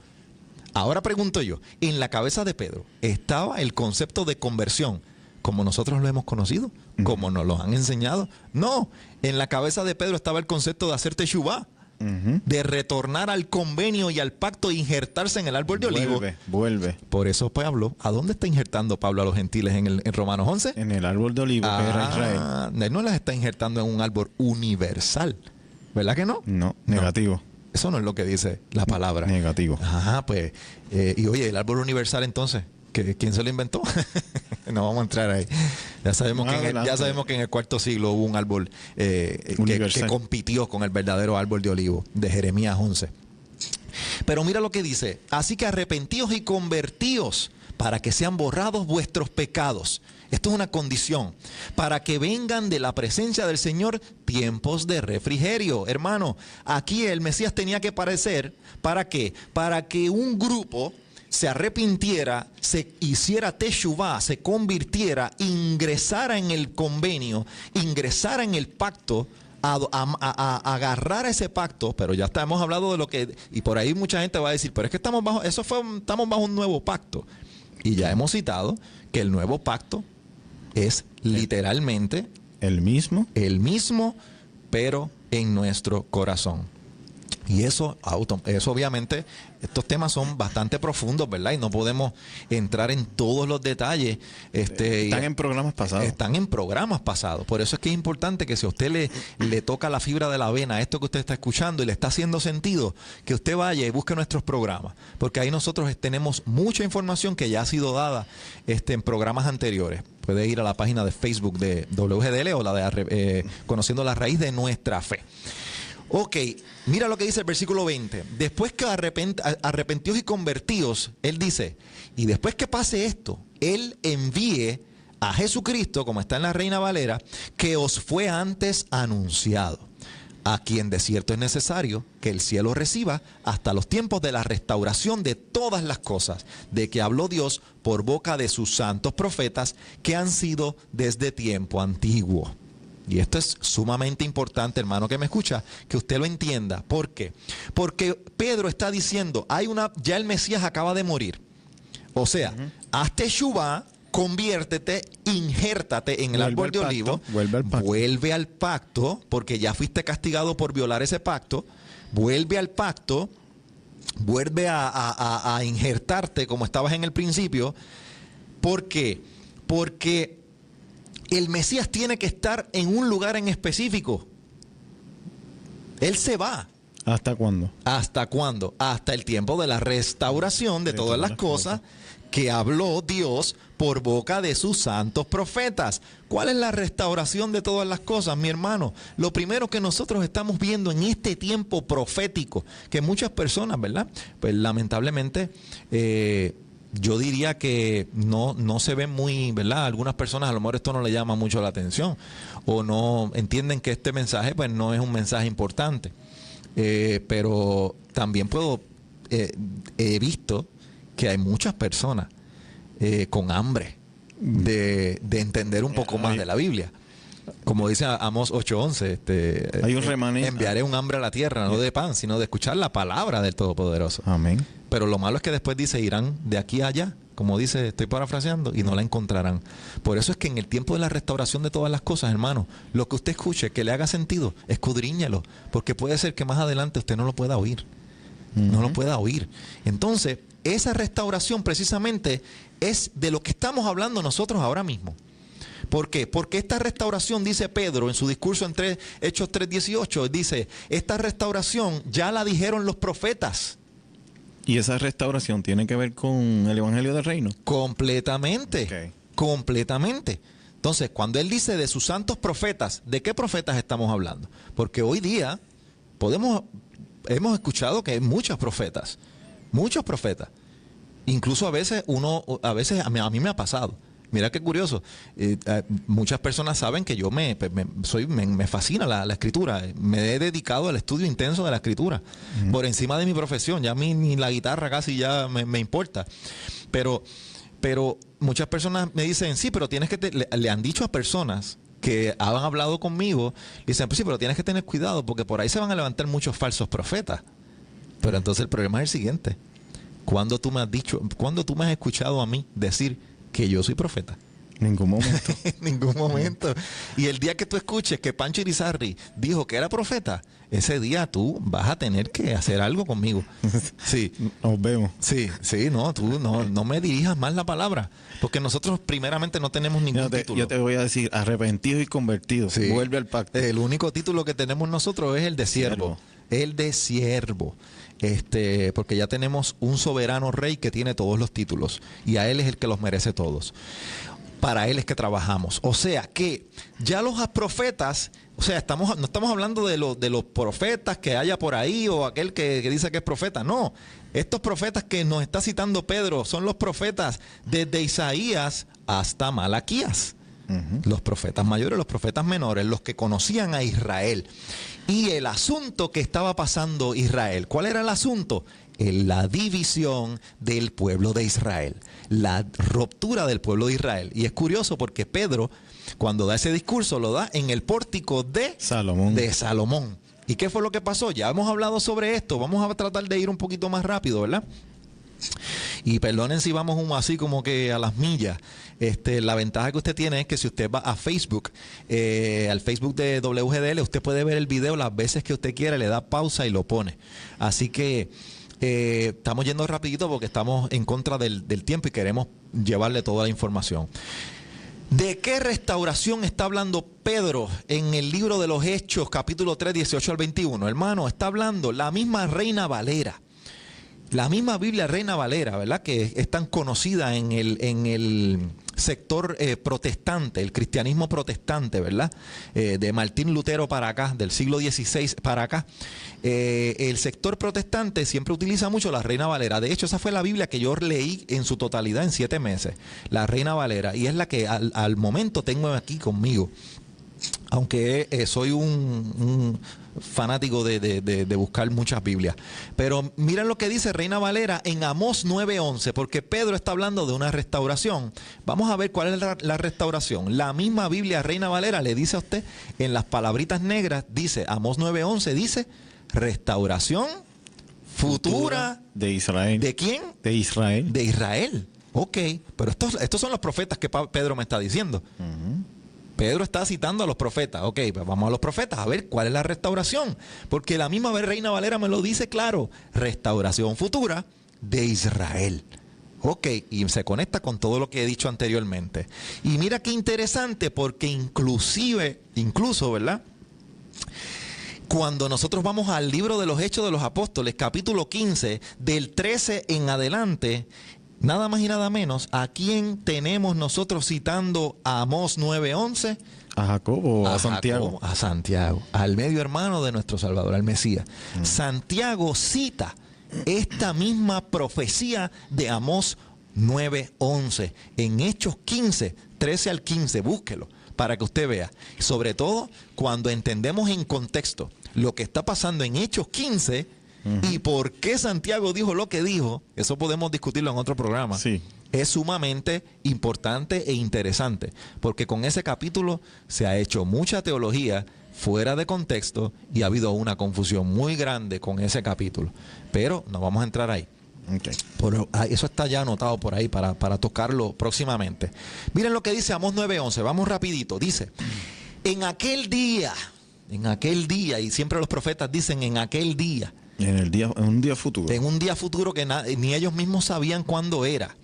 Ahora pregunto yo, en la cabeza de Pedro ¿estaba el concepto de conversión como nosotros lo hemos conocido? ¿Como nos lo han enseñado? No, en la cabeza de Pedro estaba el concepto de hacer teshuvá, de retornar al convenio y al pacto e injertarse en el árbol de olivo. Vuelve. Por eso Pablo, ¿a dónde está injertando Pablo a los gentiles en Romanos 11? En el árbol de olivo, que era Israel. Él no las está injertando en un árbol universal, ¿verdad que no? No, negativo. Eso no es lo que dice la palabra. Negativo. Ajá, pues. Y oye, el árbol universal entonces, ¿quién se lo inventó? No vamos a entrar ahí. Ya sabemos que en el cuarto siglo hubo un árbol que compitió con el verdadero árbol de olivo de Jeremías 11. Pero mira lo que dice. Así que arrepentíos y convertíos para que sean borrados vuestros pecados. Esto es una condición. Para que vengan de la presencia del Señor tiempos de refrigerio. Hermano, aquí el Mesías tenía que padecer. ¿Para qué? Para que un grupo se arrepintiera, se hiciera teshuvá, se convirtiera, ingresara en el convenio, ingresara en el pacto, a agarrar a ese pacto. Pero ya hemos hablado de lo que, y por ahí mucha gente va a decir, pero es que estamos bajo un nuevo pacto. Y ya hemos citado que el nuevo pacto es literalmente el mismo, pero en nuestro corazón. Y eso obviamente estos temas son bastante profundos, ¿verdad? Y no podemos entrar en todos los detalles. Están en programas pasados. Están en programas pasados. Por eso es que es importante que si a usted le toca la fibra de la vena, esto que usted está escuchando y le está haciendo sentido, que usted vaya y busque nuestros programas. Porque ahí nosotros tenemos mucha información que ya ha sido dada en programas anteriores. Puede ir a la página de Facebook de WGDL o la de Conociendo la Raíz de Nuestra Fe. Ok, mira lo que dice el versículo 20. Después que arrepentíos y convertíos, él dice, y después que pase esto, él envíe a Jesucristo, como está en la Reina Valera, que os fue antes anunciado, a quien de cierto es necesario que el cielo reciba hasta los tiempos de la restauración de todas las cosas, de que habló Dios por boca de sus santos profetas, que han sido desde tiempo antiguo. Y esto es sumamente importante, hermano que me escucha, que usted lo entienda. ¿Por qué? Porque Pedro está diciendo, ya el Mesías acaba de morir. O sea, haz teshuvá, conviértete, injértate en el árbol de olivo, vuelve al pacto, porque ya fuiste castigado por violar ese pacto, vuelve al pacto, vuelve a injertarte como estabas en el principio. ¿Por qué? Porque el Mesías tiene que estar en un lugar en específico. Él se va. ¿Hasta cuándo? ¿Hasta cuándo? Hasta el tiempo de la restauración de todas las cosas que habló Dios por boca de sus santos profetas. ¿Cuál es la restauración de todas las cosas, mi hermano? Lo primero que nosotros estamos viendo en este tiempo profético, que muchas personas, ¿verdad? Pues lamentablemente yo diría que no se ven muy, ¿verdad? Algunas personas a lo mejor esto no le llama mucho la atención o no entienden que este mensaje pues no es un mensaje importante. Pero también he visto que hay muchas personas con hambre de entender un poco más de la Biblia. Como dice Amós 8:11, hay un remanente. Enviaré un hambre a la tierra, no de pan, sino de escuchar la palabra del Todopoderoso. Amén. Pero lo malo es que después dice, irán de aquí a allá, como dice, estoy parafraseando, y no la encontrarán. Por eso es que en el tiempo de la restauración de todas las cosas, hermano, lo que usted escuche, que le haga sentido, escudriñalo, porque puede ser que más adelante usted no lo pueda oír. No lo pueda oír. Entonces, esa restauración precisamente es de lo que estamos hablando nosotros ahora mismo. ¿Por qué? Porque esta restauración, dice Pedro en su discurso en Hechos 3:18, dice, esta restauración ya la dijeron los profetas. ¿Y esa restauración tiene que ver con el Evangelio del Reino? Completamente. Okay. Completamente. Entonces, cuando él dice de sus santos profetas, ¿de qué profetas estamos hablando? Porque hoy día hemos escuchado que hay muchos profetas. Incluso a veces a mí me ha pasado. Mira qué curioso. Muchas personas saben que yo me fascina la escritura. Me he dedicado al estudio intenso de la escritura. Por encima de mi profesión. Ya a mí ni la guitarra casi ya me importa. Pero muchas personas me dicen, sí, pero tienes que... Le han dicho a personas que han hablado conmigo, dicen, pues sí, pero tienes que tener cuidado porque por ahí se van a levantar muchos falsos profetas. Pero entonces el problema es el siguiente. ¿Cuándo tú me has escuchado a mí decir que yo soy profeta? Ningún momento. Ningún momento. Y el día que tú escuches que Pancho Irizarry dijo que era profeta, ese día tú vas a tener que hacer algo conmigo. Sí. Nos vemos. Sí, no, tú no me dirijas más la palabra. Porque nosotros primeramente no tenemos ningún título. Yo te voy a decir, arrepentido y convertido. Sí. Vuelve al pacto. El único título que tenemos nosotros es el de siervo. El de siervo. Porque ya tenemos un soberano rey que tiene todos los títulos. Y a él es el que los merece todos. Para él es que trabajamos. O sea que ya los profetas, o sea, no estamos hablando de los profetas que haya por ahí o aquel que dice que es profeta. No, estos profetas que nos está citando Pedro son los profetas desde Isaías hasta Malaquías. Los profetas mayores, los profetas menores, los que conocían a Israel. Y el asunto que estaba pasando Israel, ¿cuál era el asunto? La división del pueblo de Israel, la ruptura del pueblo de Israel. Y es curioso porque Pedro, cuando da ese discurso, lo da en el pórtico de Salomón. ¿Y qué fue lo que pasó? Ya hemos hablado sobre esto, vamos a tratar de ir un poquito más rápido, ¿verdad? Y perdonen si vamos así como que a las millas. La ventaja que usted tiene es que si usted va a Facebook, al Facebook de WGDL, usted puede ver el video las veces que usted quiera, le da pausa y lo pone. Así que Estamos yendo rapidito porque estamos en contra del tiempo y queremos llevarle toda la información. ¿De qué restauración está hablando Pedro en el libro de los Hechos, capítulo 3, 18 al 21? Hermano, está hablando la misma Reina Valera. La misma Biblia Reina Valera, ¿verdad? Que es tan conocida en el sector protestante, el cristianismo protestante, ¿verdad? De Martín Lutero para acá, del siglo XVI para acá. El sector protestante siempre utiliza mucho la Reina Valera. De hecho, esa fue la Biblia que yo leí en su totalidad en 7 meses. La Reina Valera. Y es la que al momento tengo aquí conmigo. Aunque soy un fanático de buscar muchas Biblias. Pero miren lo que dice Reina Valera en Amós 9:11, porque Pedro está hablando de una restauración. Vamos a ver cuál es la restauración. La misma Biblia Reina Valera le dice a usted, en las palabritas negras, dice, Amós 9:11, dice, restauración futura de Israel. ¿De quién? De Israel. De Israel. Ok, pero estos son los profetas que Pedro me está diciendo. Pedro está citando a los profetas. Ok, pues vamos a los profetas a ver cuál es la restauración. Porque la misma Reina Valera me lo dice claro. Restauración futura de Israel. Ok, y se conecta con todo lo que he dicho anteriormente. Y mira qué interesante, porque incluso, ¿verdad? Cuando nosotros vamos al libro de los Hechos de los Apóstoles, capítulo 15, del 13 en adelante, nada más y nada menos, ¿a quién tenemos nosotros citando a Amós 9:11? ¿A Jacobo o a Santiago? Jacobo, a Santiago, al medio hermano de nuestro Salvador, al Mesías. Santiago cita esta misma profecía de Amós 9:11 en Hechos 15, 13 al 15. Búsquelo para que usted vea. Sobre todo cuando entendemos en contexto lo que está pasando en Hechos 15. ¿Y por qué Santiago dijo lo que dijo? Eso podemos discutirlo en otro programa. Sí. Es sumamente importante e interesante, porque con ese capítulo se ha hecho mucha teología fuera de contexto y ha habido una confusión muy grande con ese capítulo. Pero no vamos a entrar ahí. Okay. Pero eso está ya anotado por ahí para tocarlo próximamente. Miren lo que dice Amós 9:11. Vamos rapidito. Dice, en aquel día, y siempre los profetas dicen en aquel día. En un día futuro. En un día futuro que ni ellos mismos sabían cuándo era.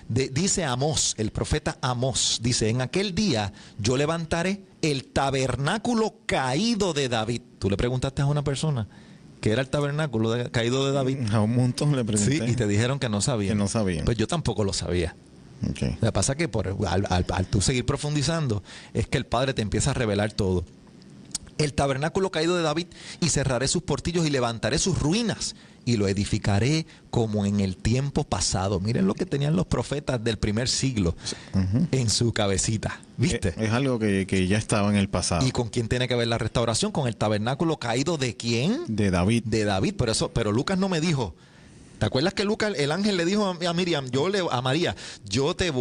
Dice Amós, el profeta Amós, dice, en aquel día yo levantaré el tabernáculo caído de David. Tú le preguntaste a una persona qué era el tabernáculo caído de David. A un montón le pregunté. Sí, y te dijeron que no sabían. Que no sabían. Pues yo tampoco lo sabía. Okay. Lo que pasa es que al tú seguir profundizando, es que el Padre te empieza a revelar todo. El tabernáculo caído de David, y cerraré sus portillos y levantaré sus ruinas y lo edificaré como en el tiempo pasado. Miren lo que tenían los profetas del primer siglo en su cabecita. ¿Viste? Es algo que ya estaba en el pasado. ¿Y con quién tiene que ver la restauración? Con el tabernáculo caído de ¿quién? De David. De David. Pero Lucas no me dijo. ¿Te acuerdas que Lucas, el ángel le dijo a Miriam, a María, Dios le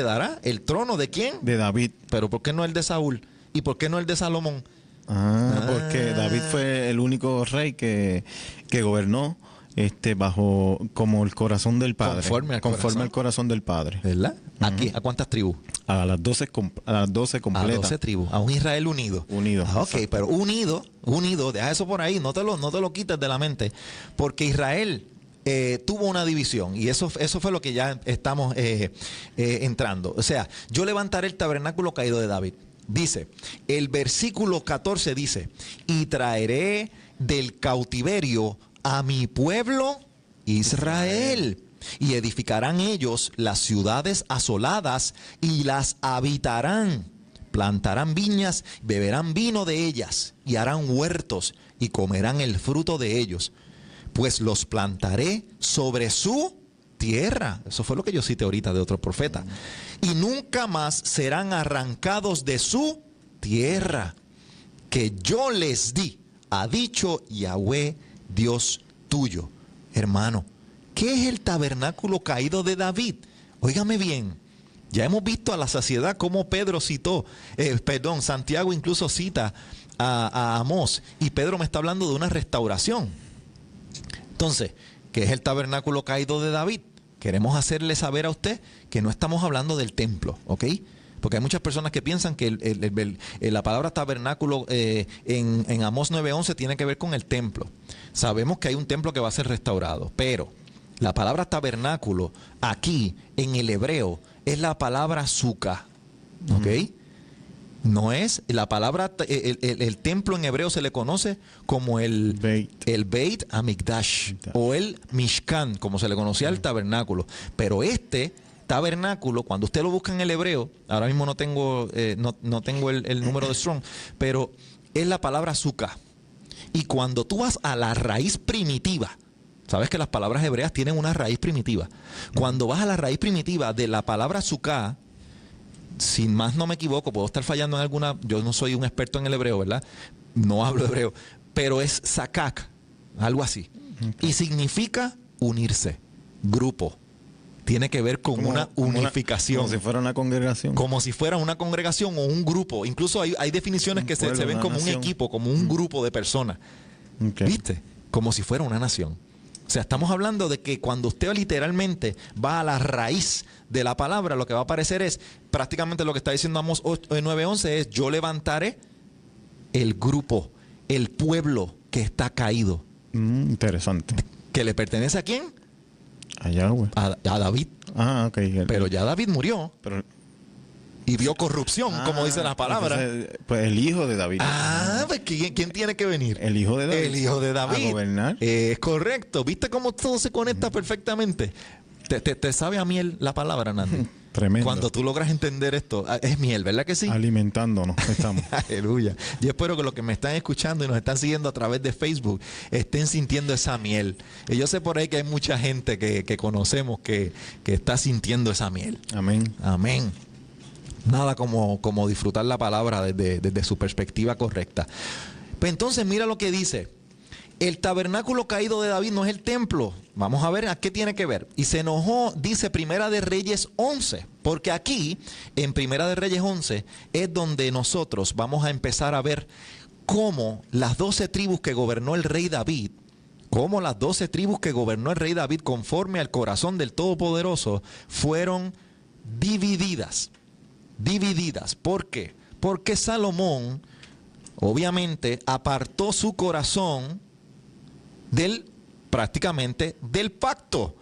dará el trono de ¿quién? De David. Pero ¿por qué no el de Saúl? ¿Y por qué no el de Salomón? Porque David fue el único rey que gobernó bajo como el corazón del Padre. Conforme al corazón del Padre. ¿Verdad? ¿Aquí? ¿A cuántas tribus? A las 12 completas. A 12 tribus. A un Israel unido. Unido. Ok, pero unido, deja eso por ahí, no te lo quites de la mente. Porque Israel tuvo una división, y eso fue lo que ya estamos entrando. O sea, yo levantaré el tabernáculo caído de David. Dice, el versículo 14 dice, y traeré del cautiverio a mi pueblo Israel, y edificarán ellos las ciudades asoladas y las habitarán. Plantarán viñas, beberán vino de ellas, y harán huertos, y comerán el fruto de ellos. Pues los plantaré sobre su tierra. Eso fue lo que yo cité ahorita de otro profeta. Y nunca más serán arrancados de su tierra, que yo les di, ha dicho Yahweh, Dios tuyo. Hermano, ¿qué es el tabernáculo caído de David? Óigame bien. Ya hemos visto a la saciedad cómo Pedro citó, Santiago incluso cita a Amós, y Pedro me está hablando de una restauración. Entonces, ¿qué es el tabernáculo caído de David? Queremos hacerle saber a usted que no estamos hablando del templo, ¿ok? Porque hay muchas personas que piensan que la palabra tabernáculo en Amós 9:11 tiene que ver con el templo. Sabemos que hay un templo que va a ser restaurado, pero la palabra tabernáculo aquí en el hebreo es la palabra sukkah, ¿ok? No es la palabra, el templo en hebreo se le conoce como el Beit Hamikdash o el Mishkan, como se le conocía al tabernáculo. Pero este tabernáculo, cuando usted lo busca en el hebreo, ahora mismo no tengo el número de Strong, pero es la palabra sukkah. Y cuando tú vas a la raíz primitiva, sabes que las palabras hebreas tienen una raíz primitiva. Cuando vas a la raíz primitiva de la palabra sukkah, si más no me equivoco, puedo estar fallando en alguna, yo no soy un experto en el hebreo, ¿verdad? No hablo hebreo, pero es sakak, algo así. Okay. Y significa unirse, grupo. Tiene que ver con una unificación. Como si fuera una congregación. Como si fuera una congregación o un grupo. Incluso hay definiciones que se ven como nación. Un equipo, como un grupo de personas. Okay. ¿Viste? Como si fuera una nación. O sea, estamos hablando de que cuando usted literalmente va a la raíz de la palabra, lo que va a aparecer es prácticamente lo que está diciendo Amós 9:11 es: yo levantaré el grupo, el pueblo que está caído. Interesante. ¿Que le pertenece a quién? A Yahweh. A David. Ah, ok. Pero ya David murió. Y vio corrupción, como dicen las palabras. Pues el hijo de David. Pues ¿quién tiene que venir? El hijo de David. El hijo de David. A gobernar. Es correcto. ¿Viste cómo todo se conecta perfectamente? ¿Te sabe a miel la palabra, Nandi? Tremendo. Cuando tú logras entender esto, es miel, ¿verdad que sí? Alimentándonos estamos. Aleluya. Yo espero que los que me están escuchando y nos están siguiendo a través de Facebook estén sintiendo esa miel. Y yo sé por ahí que hay mucha gente que conocemos que está sintiendo esa miel. Amén. Amén. Nada como disfrutar la palabra desde su perspectiva correcta. Pues entonces mira lo que dice. El tabernáculo caído de David no es el templo. Vamos a ver a qué tiene que ver. Y se enojó, dice Primera de Reyes 11. Porque aquí, en Primera de Reyes 11, es donde nosotros vamos a empezar a ver cómo las 12 tribus que gobernó el rey David, conforme al corazón del Todopoderoso, fueron divididas. ¿Por qué? Porque Salomón, obviamente, apartó su corazón prácticamente del pacto.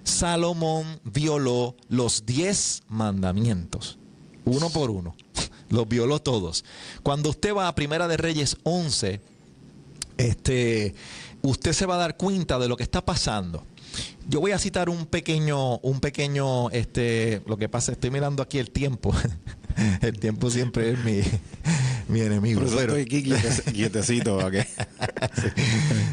Salomón violó los 10 mandamientos, uno por uno. Los violó todos. Cuando usted va a Primera de Reyes 11, usted se va a dar cuenta de lo que está pasando. Yo voy a citar un pequeño, lo que pasa, estoy mirando aquí el tiempo. El tiempo siempre es mi enemigo. Pero estoy aquí quietecito, ¿ok? Sí.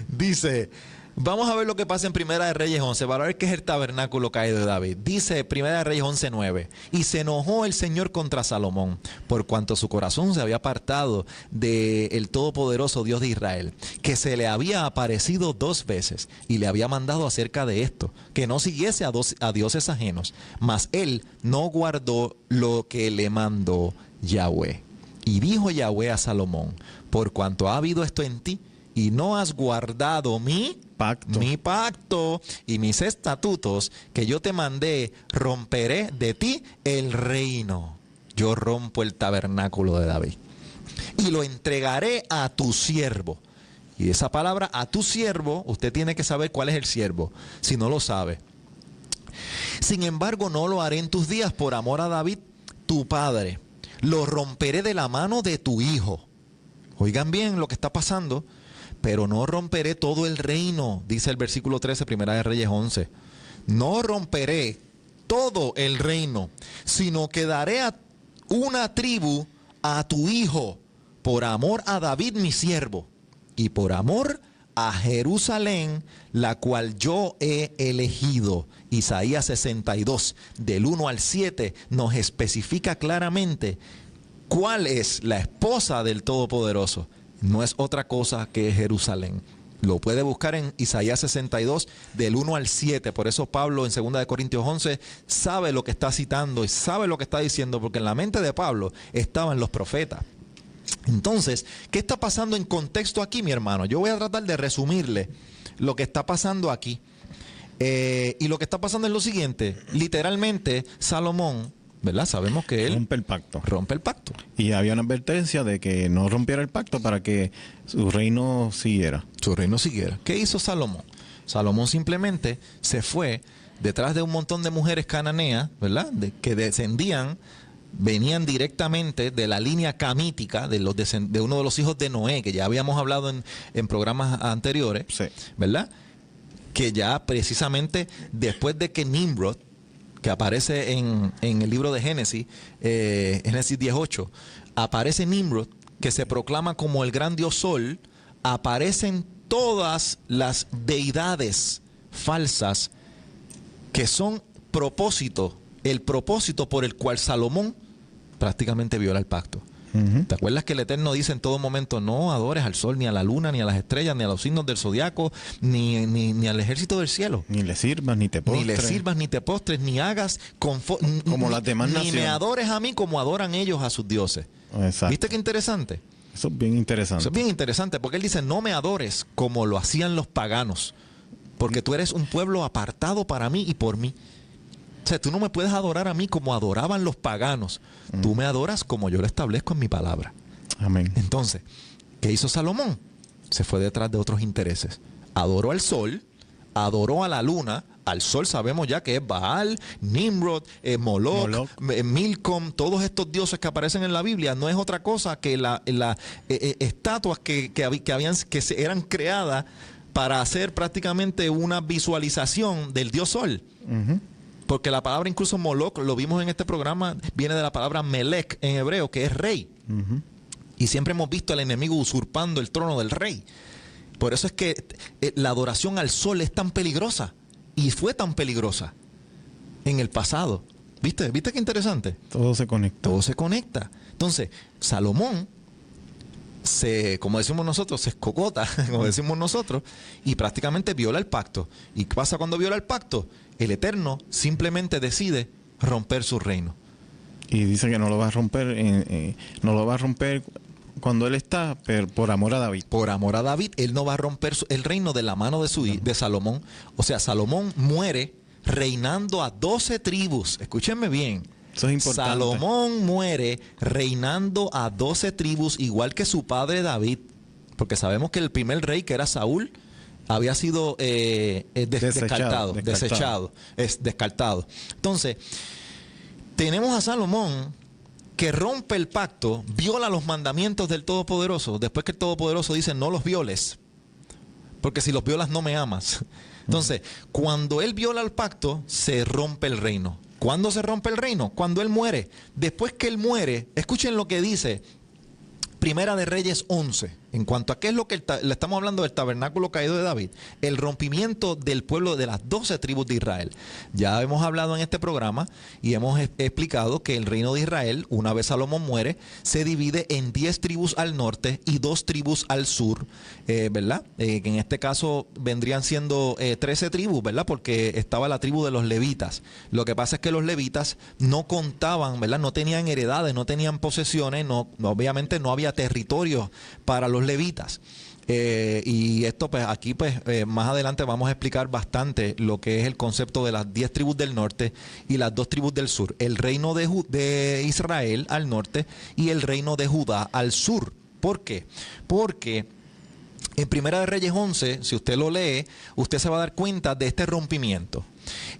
Dice, vamos a ver lo que pasa en Primera de Reyes 11, para ver qué es el tabernáculo caído de David. Dice Primera de Reyes 11:9, y se enojó el Señor contra Salomón, por cuanto su corazón se había apartado del Todopoderoso Dios de Israel, que se le había aparecido 2 veces, y le había mandado acerca de esto, que no siguiese a dioses ajenos, mas él no guardó lo que le mandó Yahweh. Y dijo Yahweh a Salomón, por cuanto ha habido esto en ti, y no has guardado mi pacto y mis estatutos que yo te mandé, romperé de ti el reino. Yo rompo el tabernáculo de David y lo entregaré a tu siervo. Y esa palabra, a tu siervo, usted tiene que saber cuál es el siervo, si no lo sabe. Sin embargo, no lo haré en tus días por amor a David, tu padre. Lo romperé de la mano de tu hijo. Oigan bien lo que está pasando. Pero no romperé todo el reino, dice el versículo 13, Primera de Reyes 11. No romperé todo el reino, sino que daré a una tribu a tu hijo, por amor a David mi siervo, y por amor a Jerusalén, la cual yo he elegido. Isaías 62, del 1 al 7, nos especifica claramente cuál es la esposa del Todopoderoso. No es otra cosa que Jerusalén. Lo puede buscar en Isaías 62, del 1 al 7. Por eso Pablo en 2 de Corintios 11 sabe lo que está citando y sabe lo que está diciendo, porque en la mente de Pablo estaban los profetas. Entonces, ¿qué está pasando en contexto aquí, mi hermano? Yo voy a tratar de resumirle lo que está pasando aquí. Y lo que está pasando es lo siguiente. Literalmente, Salomón ¿verdad? Sabemos que él rompe el pacto. rompe el pacto. Y había una advertencia de que no rompiera el pacto para que su reino siguiera. Su reino siguiera. ¿Qué hizo Salomón? Salomón simplemente se fue detrás de un montón de mujeres cananeas, ¿verdad? Que venían directamente de la línea camítica de uno de los hijos de Noé, que ya habíamos hablado en programas anteriores, Sí. ¿verdad? Que ya precisamente después de que Nimrod, que aparece en el libro de Génesis, Génesis 18, aparece Nimrod, que se proclama como el gran dios Sol, aparecen todas las deidades falsas que son el propósito por el cual Salomón prácticamente viola el pacto. Ujú. ¿Te acuerdas que el Eterno dice en todo momento, no adores al sol, ni a la luna, ni a las estrellas, ni a los signos del zodiaco, ni al ejército del cielo? Ni le sirvas, ni te postres. Ni le sirvas, ni te postres, ni hagas Como las demás ni naciones. me adores a mí como adoran ellos a sus dioses. Exacto. ¿Viste qué interesante? Eso es bien interesante. Eso es bien interesante porque él dice, no me adores como lo hacían los paganos, porque tú eres un pueblo apartado para mí y por mí. O sea, tú no me puedes adorar a mí como adoraban los paganos. Tú me adoras como yo lo establezco en mi palabra. Amén. Entonces, ¿qué hizo Salomón? Se fue detrás de otros intereses. Adoró al sol, adoró a la luna. Al sol sabemos ya que es Baal, Nimrod, Moloch, Milcom, todos estos dioses que aparecen en la Biblia no es otra cosa que las estatuas que eran creadas para hacer prácticamente una visualización del dios sol. Ujú. Porque la palabra incluso Moloch, lo vimos en este programa, viene de la palabra Melech en hebreo, que es rey. Ujú. Y siempre hemos visto al enemigo usurpando el trono del rey. Por eso es que la adoración al sol es tan peligrosa. Y fue tan peligrosa en el pasado. ¿Viste? ¿Viste qué interesante? Todo se conecta. Todo se conecta. Entonces, Salomón como decimos nosotros, se escocota, como decimos nosotros, y prácticamente viola el pacto. ¿Y qué pasa cuando viola el pacto? El Eterno simplemente decide romper su reino. Y dice que no lo va a romper, no lo va a romper cuando él está, pero por amor a David. Por amor a David, él no va a romper el reino de la mano de Salomón. O sea, Salomón muere reinando a 12 tribus. Escúchenme bien. Eso es importante. Salomón muere reinando a 12 tribus, igual que su padre David. Porque sabemos que el primer rey, que era Saúl, había sido descartado. Entonces, tenemos a Salomón que rompe el pacto, viola los mandamientos del Todopoderoso, después que el Todopoderoso dice, no los violes, porque si los violas no me amas. Entonces, cuando él viola el pacto, se rompe el reino. ¿Cuándo se rompe el reino? Cuando él muere. Después que él muere, escuchen lo que dice Primera de Reyes 11. En cuanto a qué es lo que le estamos hablando del tabernáculo caído de David, el rompimiento del pueblo de las 12 tribus de Israel. Ya hemos hablado en este programa y hemos explicado que el reino de Israel, una vez Salomón muere, se divide en 10 tribus al norte y 2 tribus al sur, ¿verdad? Que en este caso vendrían siendo 13 tribus, ¿verdad? Porque estaba la tribu de los levitas. Lo que pasa es que los levitas no contaban, ¿verdad? No tenían heredades, no tenían posesiones, obviamente no había territorio para los levitas. Y esto pues aquí pues más adelante vamos a explicar bastante lo que es el concepto de las 10 tribus del norte y las 2 tribus del sur, el reino de Israel al norte y el reino de Judá al sur. ¿Por qué? Porque en Primera de Reyes 11, si usted lo lee, usted se va a dar cuenta de este rompimiento.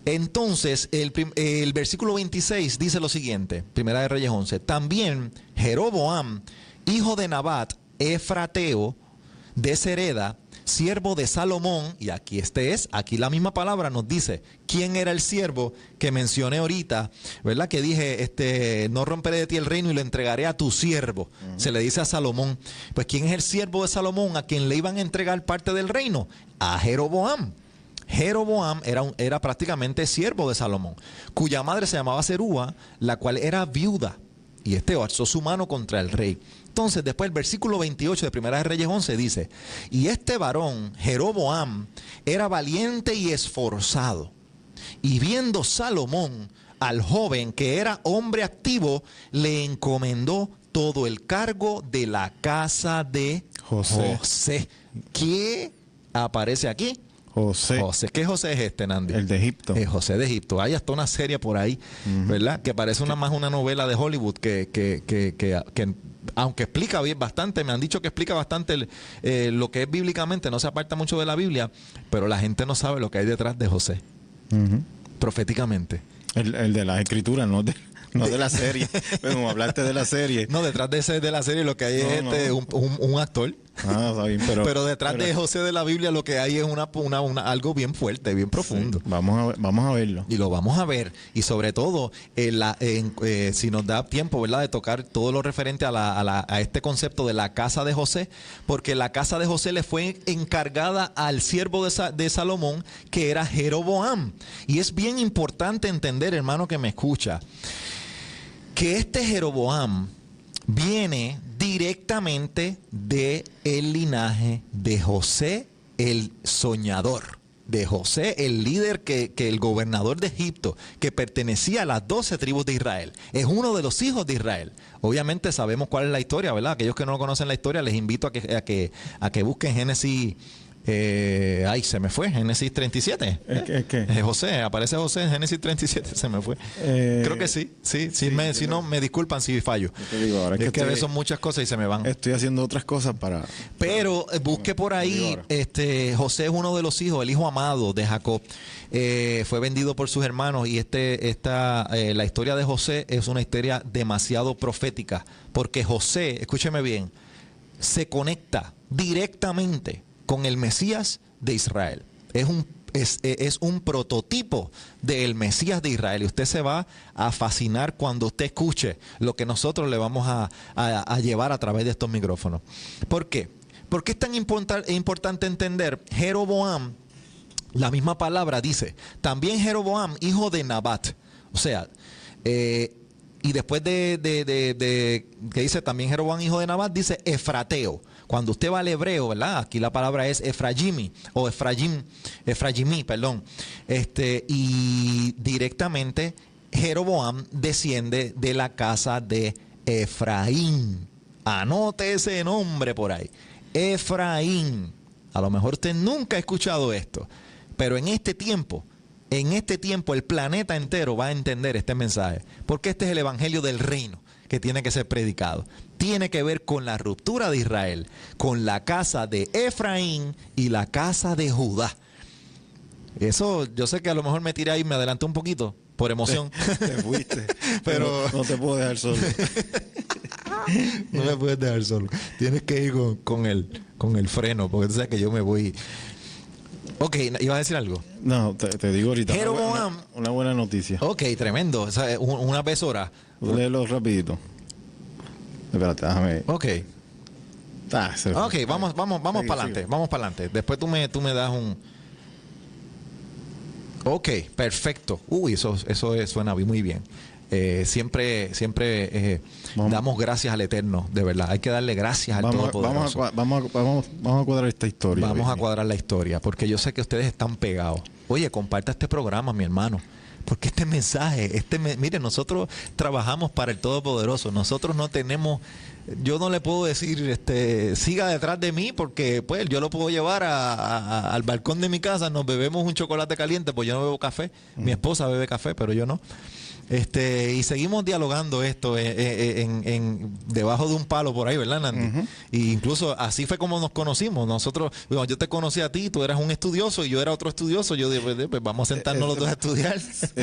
Entonces el versículo 26 dice lo siguiente, Primera de Reyes 11, también Jeroboam, hijo de Nabat, Efrateo, de Sereda, siervo de Salomón, y aquí aquí la misma palabra nos dice quién era el siervo que mencioné ahorita, ¿verdad? Que dije, no romperé de ti el reino y lo entregaré a tu siervo. Se le dice a Salomón. Pues ¿quién es el siervo de Salomón a quien le iban a entregar parte del reino? A Jeroboam. Jeroboam era prácticamente siervo de Salomón, cuya madre se llamaba Serúa, la cual era viuda. Y alzó su mano contra el rey. Entonces, después el versículo 28 de Primera de Reyes 11 dice, y este varón, Jeroboam, era valiente y esforzado. Y viendo Salomón al joven que era hombre activo, le encomendó todo el cargo de la casa de José. ¿Qué aparece aquí? José. ¿Qué José es este, Nandi? El de Egipto. José de Egipto. Hay hasta una serie por ahí, ¿verdad? Que parece más una novela de Hollywood que aunque explica bien bastante, me han dicho que explica bastante lo que es bíblicamente, no se aparta mucho de la Biblia, pero la gente no sabe lo que hay detrás de José, proféticamente. El de las escrituras, no de la serie. Como hablaste de la serie. No, detrás de la serie lo que hay es un actor. Está bien, pero detrás de José de la Biblia lo que hay es algo bien fuerte, bien profundo. Sí, vamos a verlo. Y lo vamos a ver. Y sobre todo, si nos da tiempo, ¿verdad?, de tocar todo lo referente a este concepto de la casa de José, porque la casa de José le fue encargada al siervo de Salomón, que era Jeroboam. Y es bien importante entender, hermano que me escucha, que este Jeroboam viene directamente del linaje de José el soñador, de José el líder, que el gobernador de Egipto, que pertenecía a las 12 tribus de Israel. Es uno de los hijos de Israel. Obviamente sabemos cuál es la historia, ¿verdad? Aquellos que no conocen la historia, les invito a que busquen Génesis. Se me fue, Génesis 37. ¿Qué? José, aparece José en Génesis 37, se me fue. Creo que sí. Si no, me disculpan si fallo. Es que a veces son muchas cosas y se me van. Estoy haciendo otras cosas Pero busque por ahí, José es uno de los hijos, el hijo amado de Jacob. Fue vendido por sus hermanos y la historia de José es una historia demasiado profética, porque José, escúcheme bien, se conecta directamente con el Mesías de Israel. Es un prototipo del Mesías de Israel. Y usted se va a fascinar cuando usted escuche lo que nosotros le vamos a llevar a través de estos micrófonos. ¿Por qué? Porque es tan importante entender Jeroboam. La misma palabra dice, también Jeroboam, hijo de Nabat. O sea, y después que dice también Jeroboam, hijo de Nabat, dice Efrateo. Cuando usted va al hebreo, ¿verdad? Aquí la palabra es Efraimi, perdón. Y directamente Jeroboam desciende de la casa de Efraín. Anote ese nombre por ahí. Efraín. A lo mejor usted nunca ha escuchado esto, pero en este tiempo el planeta entero va a entender este mensaje, porque este es el evangelio del reino que tiene que ser predicado. Tiene que ver con la ruptura de Israel, con la casa de Efraín y la casa de Judá. Eso, yo sé que a lo mejor me tiré ahí, me adelanté un poquito por emoción. Te fuiste, pero no te puedo dejar solo. No me puedes dejar solo. Tienes que ir con el freno, porque tú sabes que yo me voy. Ok, ¿ibas a decir algo? No, te digo ahorita. Jeroboam. Una buena noticia. Ok, tremendo. O sea, una besora. Léelo rapidito. Espérate, déjame. Ok. Vamos para adelante. Vamos para adelante. Después tú me das un. Ok, perfecto. Uy, eso suena muy bien. Siempre damos gracias al Eterno, de verdad. Hay que darle gracias al Todopoderoso. Vamos a cuadrar esta historia. Vamos a cuadrar la historia, porque yo sé que ustedes están pegados. Oye, comparta este programa, mi hermano. Porque este mensaje, mire, nosotros trabajamos para el Todopoderoso. Nosotros no tenemos, yo no le puedo decir, siga detrás de mí, porque pues yo lo puedo llevar al balcón de mi casa, nos bebemos un chocolate caliente, pues yo no bebo café. Mi esposa bebe café, pero yo no. Y seguimos dialogando esto debajo de un palo por ahí, ¿verdad, Nandi? Y incluso así fue como nos conocimos. Nosotros, bueno, yo te conocí a ti, tú eras un estudioso y yo era otro estudioso. Yo dije, pues vamos a sentarnos los dos a estudiar.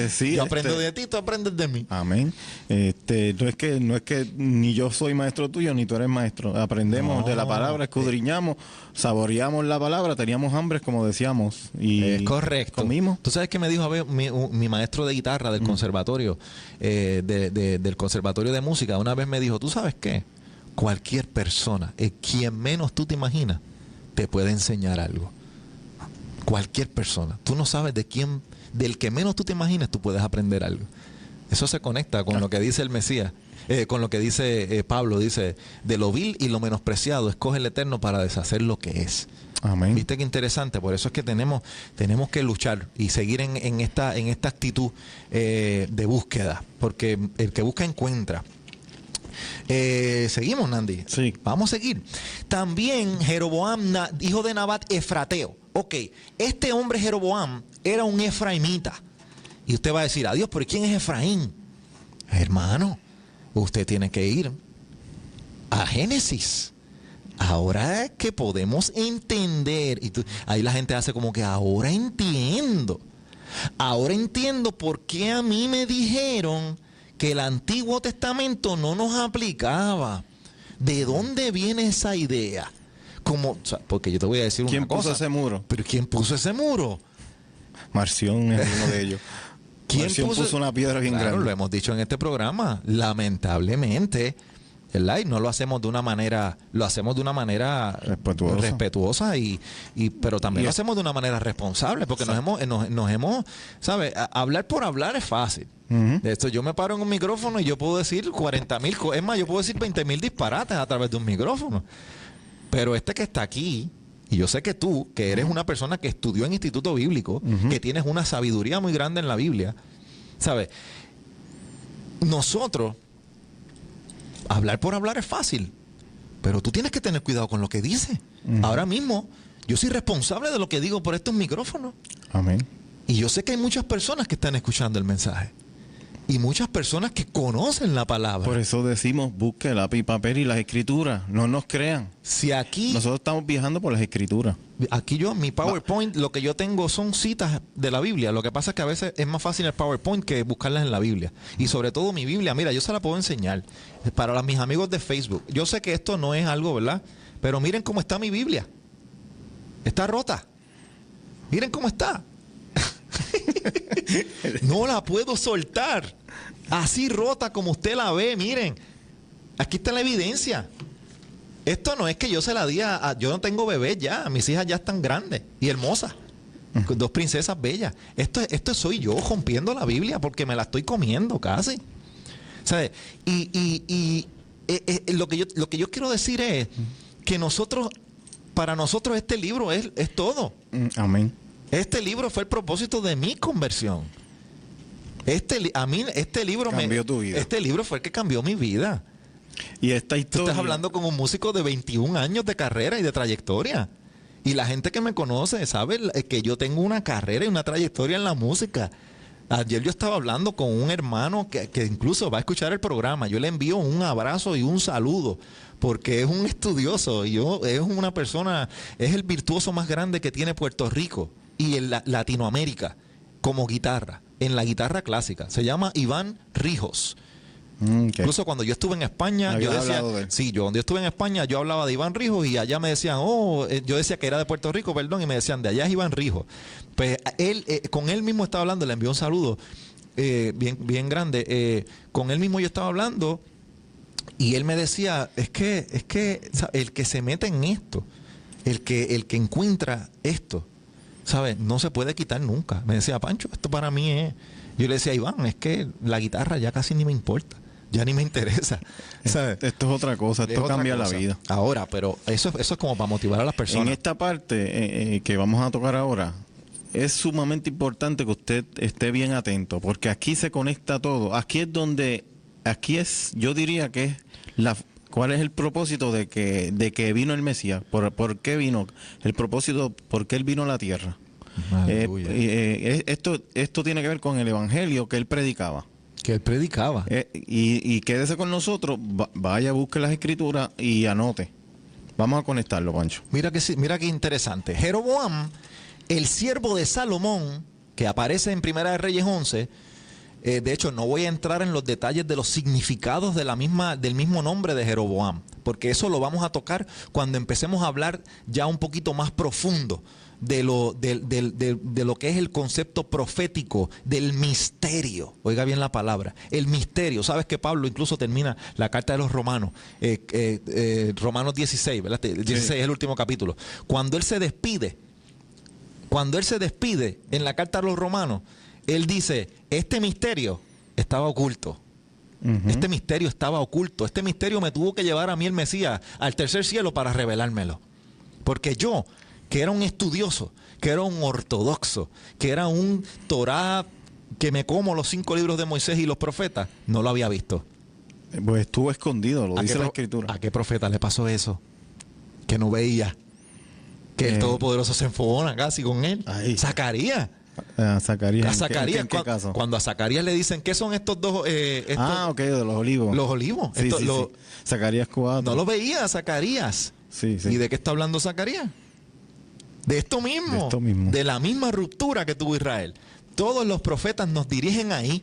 Sí, yo aprendo de ti, tú aprendes de mí. Amén. No es que ni yo soy maestro tuyo ni tú eres maestro. Aprendemos de la palabra, escudriñamos, saboreamos la palabra, teníamos hambre, como decíamos. Y es correcto. Comimos. Tú sabes que me dijo a ver, mi maestro de guitarra del conservatorio, del conservatorio de música, una vez me dijo, ¿tú sabes qué? Cualquier persona, quien menos tú te imaginas, te puede enseñar algo. Cualquier persona. Tú no sabes del que menos tú te imaginas, tú puedes aprender algo. Eso se conecta con lo que dice el Mesías, con lo que dice Pablo, dice, de lo vil y lo menospreciado, escoge el Eterno para deshacer lo que es. Amén. ¿Viste qué interesante? Por eso es que tenemos que luchar y seguir en esta actitud de búsqueda, porque el que busca encuentra. Seguimos, Nandi. Sí. Vamos a seguir. También Jeroboam, hijo de Nabat, Efrateo. ok, este hombre Jeroboam era un efraimita. Y usted va a decir, adiós, pero ¿quién es Efraín? Hermano, usted tiene que ir a Génesis. Ahora es que podemos entender. Y ahí la gente hace como que ahora entiendo. Ahora entiendo por qué a mí me dijeron que el Antiguo Testamento no nos aplicaba. ¿De dónde viene esa idea? Como, o sea, porque yo te voy a decir una cosa. ¿Quién puso ese muro? ¿Pero quién puso ese muro? Marción es uno de ellos. Marción puso una piedra bien grande. Lo hemos dicho en este programa. Lamentablemente, ¿verdad? Y no lo hacemos de una manera, lo hacemos de una manera respetuosa pero también lo hacemos de una manera responsable, porque nos hemos, ¿sabes? Hablar por hablar es fácil. De esto, yo me paro en un micrófono y yo puedo decir 40,000, es más, yo puedo decir 20,000 disparates a través de un micrófono. Pero este que está aquí, y yo sé que tú, que eres una persona que estudió en instituto bíblico, que tienes una sabiduría muy grande en la Biblia, ¿sabes? Nosotros, hablar por hablar es fácil, pero tú tienes que tener cuidado con lo que dices. Ahora mismo, yo soy responsable de lo que digo por estos micrófonos. Amén. Y yo sé que hay muchas personas que están escuchando el mensaje. Y muchas personas que conocen la palabra. Por eso decimos, busque lápiz y papel y las escrituras. No nos crean. Si aquí... Nosotros estamos viajando por las escrituras. Aquí yo, mi PowerPoint, lo que yo tengo son citas de la Biblia. Lo que pasa es que a veces es más fácil el PowerPoint que buscarlas en la Biblia. Y sobre todo mi Biblia, mira, yo se la puedo enseñar. Para mis amigos de Facebook. Yo sé que esto no es algo, ¿verdad? Pero miren cómo está mi Biblia. Está rota. Miren cómo está. No la puedo soltar. Así rota como usted la ve, miren. Aquí está la evidencia. Esto no es que yo se la di yo no tengo bebés ya. Mis hijas ya están grandes y hermosas. Dos princesas bellas. Esto soy yo rompiendo la Biblia porque me la estoy comiendo casi. ¿Sabes? Lo que yo quiero decir es que para nosotros este libro es todo. Amén. Este libro fue el propósito de mi conversión. Este libro cambió tu vida. Este libro fue el que cambió mi vida. Y esta historia... Tú estás hablando con un músico de 21 años de carrera y de trayectoria. Y la gente que me conoce sabe que yo tengo una carrera y una trayectoria en la música. Ayer yo estaba hablando con un hermano que incluso va a escuchar el programa. Yo le envío un abrazo y un saludo porque es un estudioso y es una persona, es el virtuoso más grande que tiene Puerto Rico y en Latinoamérica como guitarra, en la guitarra clásica. Se llama Iván Rijos. Incluso cuando yo estuve en España, yo decía, cuando yo estuve en España, yo hablaba de Iván Rijos y allá me decían, yo decía que era de Puerto Rico, perdón, y me decían, de allá es Iván Rijos. Pues con él mismo estaba hablando, le envió un saludo bien grande. Con él mismo yo estaba hablando y él me decía, es que el que se mete en esto, el que encuentra esto, ¿sabes? No se puede quitar nunca. Me decía, Pancho, esto para mí es... Yo le decía, Iván, es que la guitarra ya casi ni me importa. Ya ni me interesa. ¿Sabes? Esto es otra cosa, esto cambia la vida. Ahora, pero eso es como para motivar a las personas. En esta parte que vamos a tocar ahora, es sumamente importante que usted esté bien atento, porque aquí se conecta todo. Aquí es, yo diría que es ¿cuál es el propósito de que vino el Mesías? ¿Por qué vino? El propósito, ¿por qué él vino a la tierra? Esto tiene que ver con el evangelio que él predicaba. Que él predicaba. Y quédese con nosotros, vaya, busque las escrituras y anote. Vamos a conectarlo, Pancho. Mira qué interesante. Jeroboam, el siervo de Salomón, que aparece en Primera de Reyes 11, de hecho, no voy a entrar en los detalles de los significados del mismo nombre de Jeroboam, porque eso lo vamos a tocar cuando empecemos a hablar ya un poquito más profundo de lo que es el concepto profético, del misterio. Oiga bien la palabra, el misterio. Sabes que Pablo incluso termina la carta de los Romanos, Romanos 16, ¿verdad? 16 es el último capítulo. Cuando él se despide en la carta a los Romanos, él dice, este misterio estaba oculto. Este misterio estaba oculto. Este misterio me tuvo que llevar a mí el Mesías al tercer cielo para revelármelo. Porque yo, que era un estudioso, que era un ortodoxo, que era un Torá, que me como los 5 libros de Moisés y los profetas, no lo había visto. Pues estuvo escondido, lo dice la Escritura. ¿A qué profeta le pasó eso? Que no veía. Que el Todopoderoso se enfogona casi con él. Ahí. Zacarías. Zacarías. A Zacarías, ¿En qué caso? cuando a Zacarías le dicen, ¿qué son estos dos? Ok, de los olivos. Los olivos. Sí, sí. Zacarías 4. No lo veía a Zacarías. Sí, sí. ¿Y de qué está hablando Zacarías? De esto mismo. De esto mismo. De la misma ruptura que tuvo Israel. Todos los profetas nos dirigen ahí.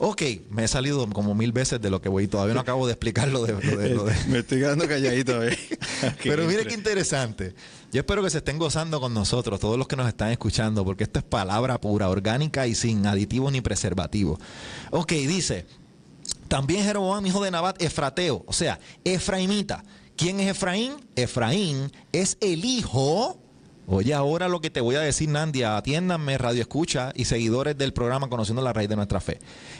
Ok, me he salido como 1000 veces de lo que voy. Todavía no acabo de explicar lo de... Me estoy quedando calladito. Pero mire qué interesante. Yo espero que se estén gozando con nosotros, todos los que nos están escuchando, porque esto es palabra pura, orgánica y sin aditivos ni preservativos. Ok, dice, también Jeroboam, hijo de Nabat, efrateo, o sea, efraimita. ¿Quién es Efraín? Efraín es el hijo... Oye, ahora lo que te voy a decir, Nandia, atiéndanme, radio escucha y seguidores del programa Conociendo la Raíz de Nuestra Fe.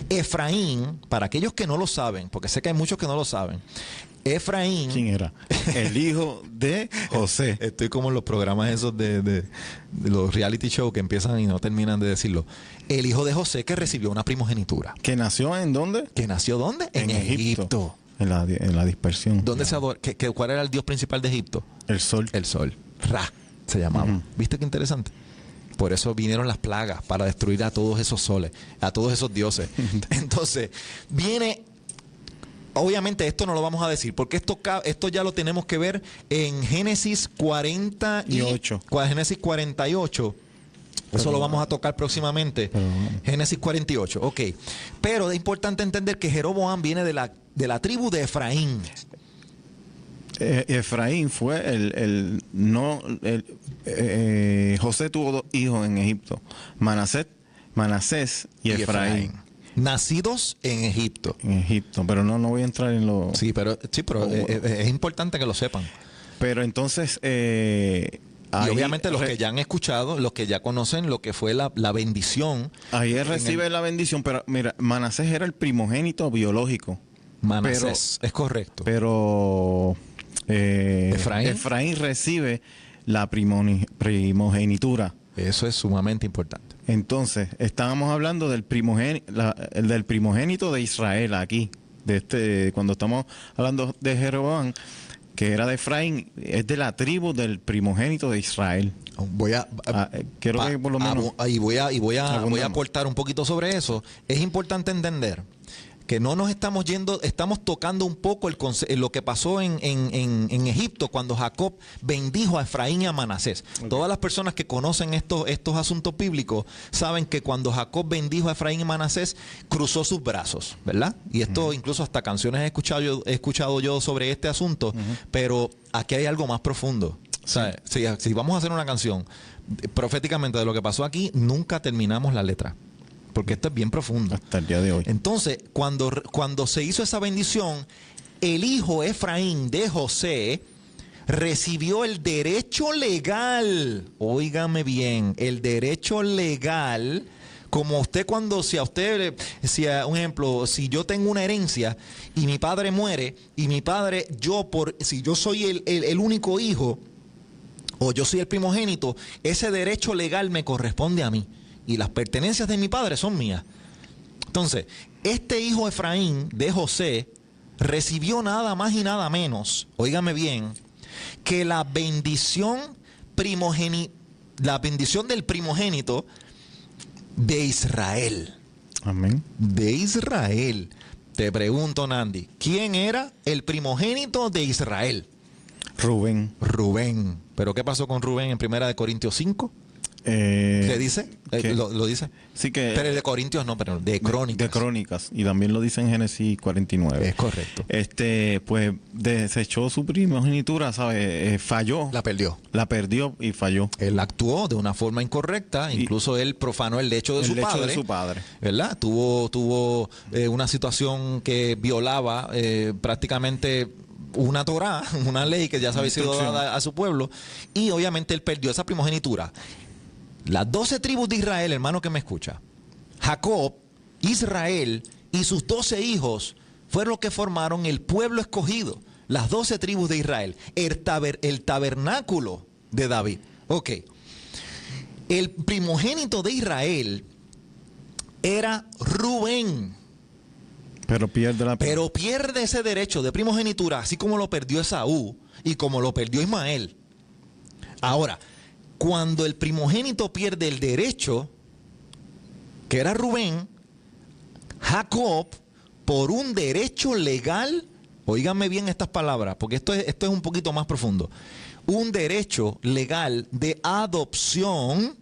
Efraín, para aquellos que no lo saben, porque sé que hay muchos que no lo saben, Efraín... ¿Quién era? El hijo de José. Estoy como en los programas esos de los reality shows que empiezan y no terminan de decirlo. El hijo de José que recibió una primogenitura. ¿Que nació en dónde? ¿Que nació dónde? En Egipto. En la dispersión. ¿Dónde se adora? ¿Cuál era el dios principal de Egipto? El sol. El sol. Ra se llamaba. ¿Viste qué interesante? Por eso vinieron las plagas, para destruir a todos esos soles, a todos esos dioses. Entonces, viene... Obviamente esto no lo vamos a decir, porque esto ya lo tenemos que ver en Génesis 48. Génesis 48. Eso lo vamos a tocar próximamente. Génesis 48, ok. Pero es importante entender que Jeroboam viene de la tribu de Efraín. Efraín fue José tuvo 2 hijos en Egipto, Manasés y Efraín. Nacidos en Egipto. En Egipto, pero no voy a entrar en lo... Sí, pero es importante que lo sepan. Pero entonces... y obviamente los que ya han escuchado, los que ya conocen lo que fue la bendición. Ahí él recibe la bendición, pero mira, Manasés era el primogénito biológico. Manasés, es correcto. Pero... Efraín recibe la primogenitura. Eso es sumamente importante. Entonces, estábamos hablando del primogénito de Israel aquí. Cuando estamos hablando de Jeroboam, que era de Efraín, es de la tribu del primogénito de Israel. Quiero que por lo menos... voy a aportar un poquito sobre eso. Es importante entender que no nos estamos yendo, estamos tocando un poco lo que pasó en Egipto cuando Jacob bendijo a Efraín y a Manasés. Okay. Todas las personas que conocen estos asuntos bíblicos saben que cuando Jacob bendijo a Efraín y Manasés, cruzó sus brazos, ¿verdad? Y esto incluso hasta canciones he escuchado yo sobre este asunto, pero aquí hay algo más profundo. O sea, si vamos a hacer una canción proféticamente de lo que pasó aquí, nunca terminamos la letra. Porque esto es bien profundo. Hasta el día de hoy. Entonces, cuando se hizo esa bendición, el hijo Efraín de José recibió el derecho legal. Óigame bien, el derecho legal. Como usted un ejemplo, si yo tengo una herencia y mi padre muere y mi padre, si yo soy el único hijo o yo soy el primogénito, ese derecho legal me corresponde a mí. Y las pertenencias de mi padre son mías. Entonces, este hijo Efraín de José recibió nada más y nada menos, óigame bien, que la bendición del primogénito de Israel. Amén. De Israel. Te pregunto, Nandi, ¿quién era el primogénito de Israel? Rubén. ¿Pero qué pasó con Rubén en 1 Corintios 5? ¿Qué dice? ¿Lo dice? Sí que... Pero de Corintios no, pero de Crónicas. De Crónicas. Y también lo dice en Génesis 49. Es correcto. Pues desechó su primogenitura, ¿sabes? Falló. La perdió y falló. Él actuó de una forma incorrecta. Incluso él profanó el lecho de su padre. ¿Verdad? Tuvo una situación que violaba prácticamente una Torá, una ley que ya se había sido dada a su pueblo. Y obviamente él perdió esa primogenitura. Las 12 tribus de Israel, hermano que me escucha, Jacob, Israel y sus 12 hijos fueron los que formaron el pueblo escogido, las 12 tribus de Israel, el tabernáculo de David. Ok. El primogénito de Israel era Rubén. Pero pierde ese derecho de primogenitura, así como lo perdió Esaú y como lo perdió Ismael. Ahora, cuando el primogénito pierde el derecho, que era Rubén, Jacob, por un derecho legal, óiganme bien estas palabras, porque esto es un poquito más profundo, un derecho legal de adopción,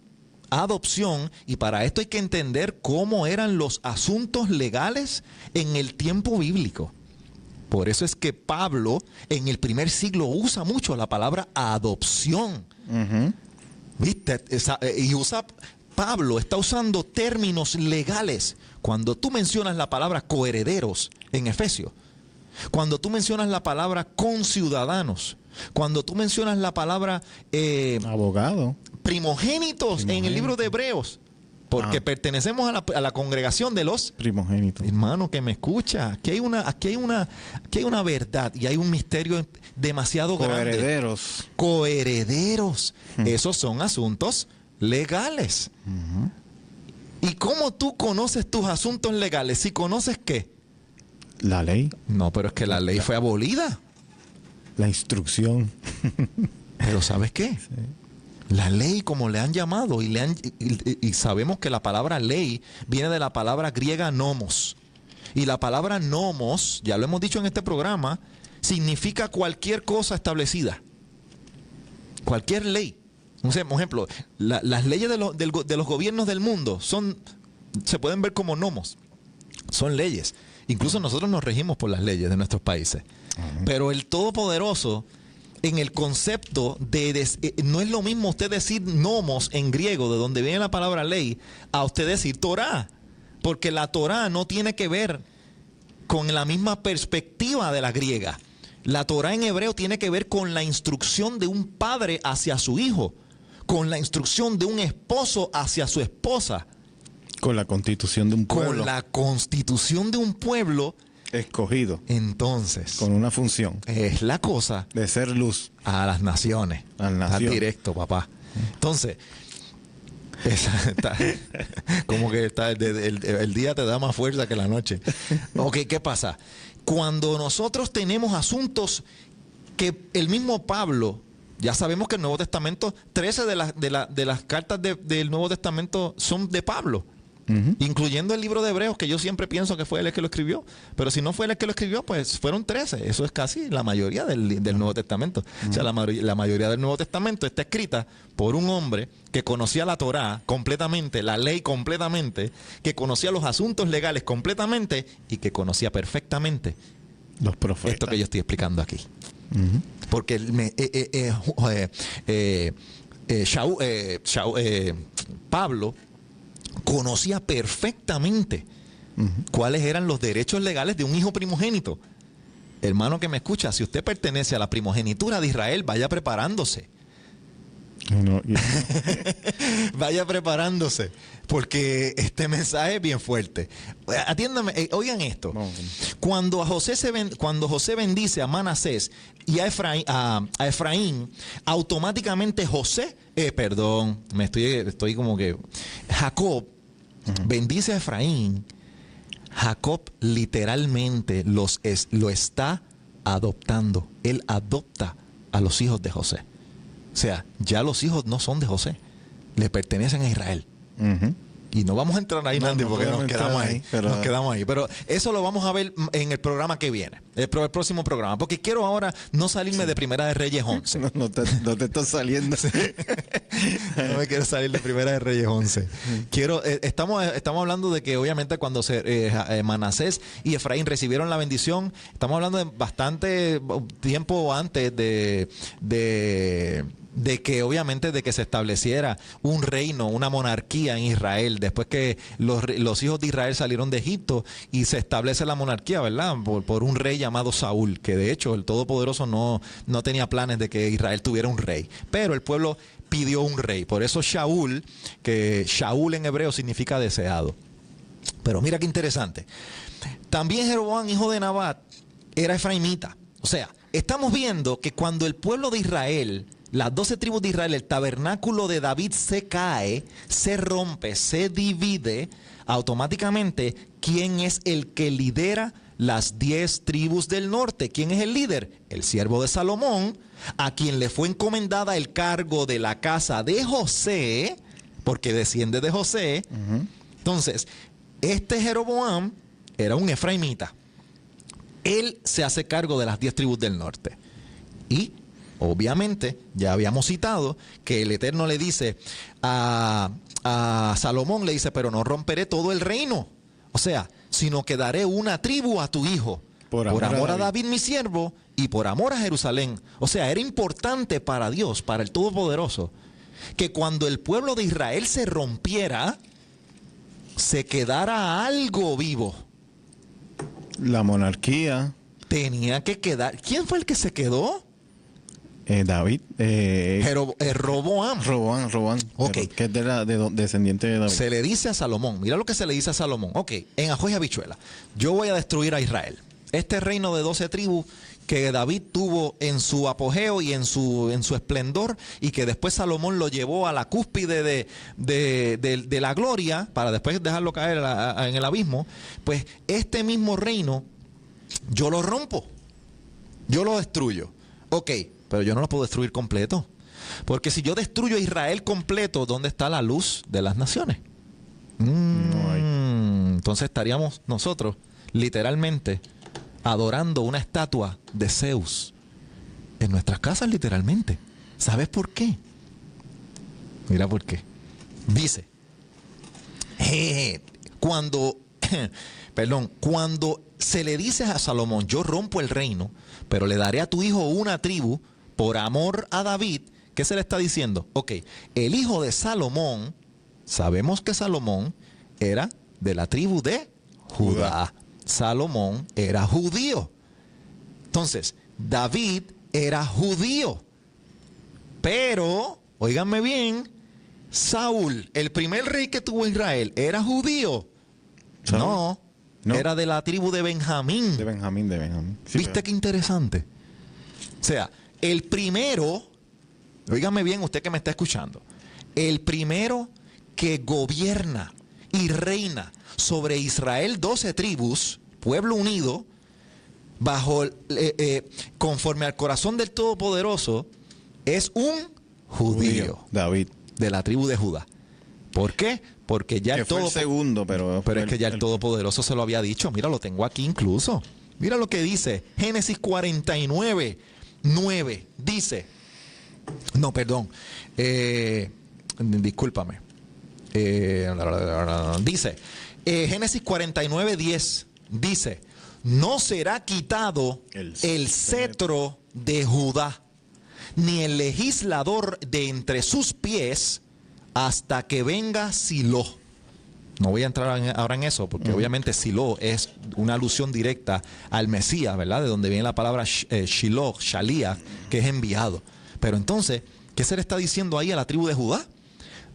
y para esto hay que entender cómo eran los asuntos legales en el tiempo bíblico. Por eso es que Pablo en el primer siglo usa mucho la palabra adopción. ¿Viste? Pablo está usando términos legales. Cuando tú mencionas la palabra coherederos en Efesios, cuando tú mencionas la palabra conciudadanos, cuando tú mencionas la palabra abogado, primogénitos en el libro de Hebreos, porque pertenecemos a la congregación de los primogénitos. Hermano que me escucha, aquí hay una verdad y hay un misterio demasiado grande. Coherederos. Esos son asuntos legales. ¿Y cómo tú conoces tus asuntos legales? Si conoces ¿qué? La ley. No, pero es que la ley fue abolida. La instrucción. Pero ¿sabes qué? Sí. La ley, como le han llamado, y sabemos que la palabra ley viene de la palabra griega nomos. Y la palabra nomos, ya lo hemos dicho en este programa, significa cualquier cosa establecida. Cualquier ley. Por ejemplo, las leyes de los gobiernos del mundo se pueden ver como nomos. Son leyes. Incluso nosotros nos regimos por las leyes de nuestros países. Pero el Todopoderoso, en el concepto no es lo mismo usted decir nomos en griego, de donde viene la palabra ley, a usted decir Torá. Porque la Torá no tiene que ver con la misma perspectiva de la griega. La Torá en hebreo tiene que ver con la instrucción de un padre hacia su hijo, con la instrucción de un esposo hacia su esposa. Con la constitución de un pueblo. Con la constitución de un pueblo escogido. Entonces, con una función. Es la cosa de ser luz a las naciones. Está directo, papá. Entonces, como que el día te da más fuerza que la noche. Ok, ¿qué pasa? Cuando nosotros tenemos asuntos que el mismo Pablo, ya sabemos que el Nuevo Testamento, 13 de las cartas del Nuevo Testamento son de Pablo. Incluyendo el libro de Hebreos, que yo siempre pienso que fue él el que lo escribió. Pero si no fue él el que lo escribió, pues fueron 13. Eso es casi la mayoría del Nuevo Testamento. O sea, la mayoría del Nuevo Testamento está escrita por un hombre que conocía la Torá completamente, la ley completamente, que conocía los asuntos legales completamente y que conocía perfectamente los profetas. Esto que yo estoy explicando aquí. Porque Pablo conocía perfectamente cuáles eran los derechos legales de un hijo primogénito. Hermano que me escucha, si usted pertenece a la primogenitura de Israel, vaya preparándose. Vaya preparándose, porque este mensaje es bien fuerte. Atiéndame, oigan esto. Cuando José bendice a Manasés y a Efraín, automáticamente estoy como que Jacob bendice a Efraín. Jacob literalmente lo está adoptando. Él adopta a los hijos de José. O sea, ya los hijos no son de José, le pertenecen a Israel. Y no vamos a entrar ahí, Nandy, porque nos quedamos ahí. Pero eso lo vamos a ver en el programa que viene, el próximo programa. Porque quiero ahora no salirme de Primera de Reyes 11. No te estás saliendo. No me quiero salir de Primera de Reyes 11. Estamos hablando de que obviamente cuando Manasés y Efraín recibieron la bendición, estamos hablando de bastante tiempo antes de que obviamente de que se estableciera un reino, una monarquía en Israel, después que los hijos de Israel salieron de Egipto y se establece la monarquía, ¿verdad? Por un rey llamado Saúl, que de hecho el Todopoderoso no tenía planes de que Israel tuviera un rey, pero el pueblo pidió un rey. Por eso Shaul, que Shaul en hebreo significa deseado. Pero mira qué interesante. También Jeroboam, hijo de Nabat, era efraimita. O sea, estamos viendo que cuando el pueblo de Israel, las 12 tribus de Israel, el tabernáculo de David se cae, se rompe, se divide, automáticamente, ¿quién es el que lidera las 10 tribus del norte? ¿Quién es el líder? El siervo de Salomón, a quien le fue encomendada el cargo de la casa de José, porque desciende de José. Entonces, este Jeroboam era un efraimita. Él se hace cargo de las 10 tribus del norte. Y, obviamente, ya habíamos citado que el Eterno le dice a Salomón, le dice, pero no romperé todo el reino. O sea, sino que daré una tribu a tu hijo. Por amor a David, mi siervo, y por amor a Jerusalén. O sea, era importante para Dios, para el Todopoderoso, que cuando el pueblo de Israel se rompiera, se quedara algo vivo. La monarquía. Tenía que quedar. ¿Quién fue el que se quedó? David. Roboam. Roboam. Ok. Que es descendiente de David. Se le dice a Salomón. Mira lo que se le dice a Salomón. Ok, en ajo y habichuela. Yo voy a destruir a Israel. Este reino de 12 tribus que David tuvo en su apogeo y en su esplendor, y que después Salomón lo llevó a la cúspide de la gloria para después dejarlo caer en el abismo. Pues este mismo reino yo lo rompo, yo lo destruyo. Ok, pero yo no lo puedo destruir completo, porque si yo destruyo a Israel completo, ¿dónde está la luz de las naciones? No hay. Entonces estaríamos nosotros literalmente adorando una estatua de Zeus en nuestras casas, literalmente. ¿Sabes por qué? Mira por qué. Dice, cuando se le dice a Salomón, yo rompo el reino, pero le daré a tu hijo una tribu por amor a David, ¿qué se le está diciendo? Ok, el hijo de Salomón, sabemos que Salomón era de la tribu de Judá. Salomón era judío. Entonces, David era judío. Pero, óiganme bien, Saúl, el primer rey que tuvo Israel, ¿era judío? No, era de la tribu de Benjamín. De Benjamín. Sí, ¿Viste qué interesante? O sea, el primero, óigame bien usted que me está escuchando, el primero que gobierna y reina sobre Israel 12 tribus, pueblo unido, bajo conforme al corazón del Todopoderoso, es un judío. David. De la tribu de Judá. ¿Por qué? Porque ya que fue el segundo, pero es que ya el Todopoderoso se lo había dicho. Mira, lo tengo aquí incluso. Mira lo que dice Génesis 49, 9. Dice, no, perdón, discúlpame. Dice, Génesis 49, 10. Dice, no será quitado el cetro de Judá, ni el legislador de entre sus pies, hasta que venga Silo. No voy a entrar ahora en eso, porque obviamente Silo es una alusión directa al Mesías, ¿verdad? De donde viene la palabra Shiloh, Shalía, que es enviado. Pero entonces, ¿qué se le está diciendo ahí a la tribu de Judá?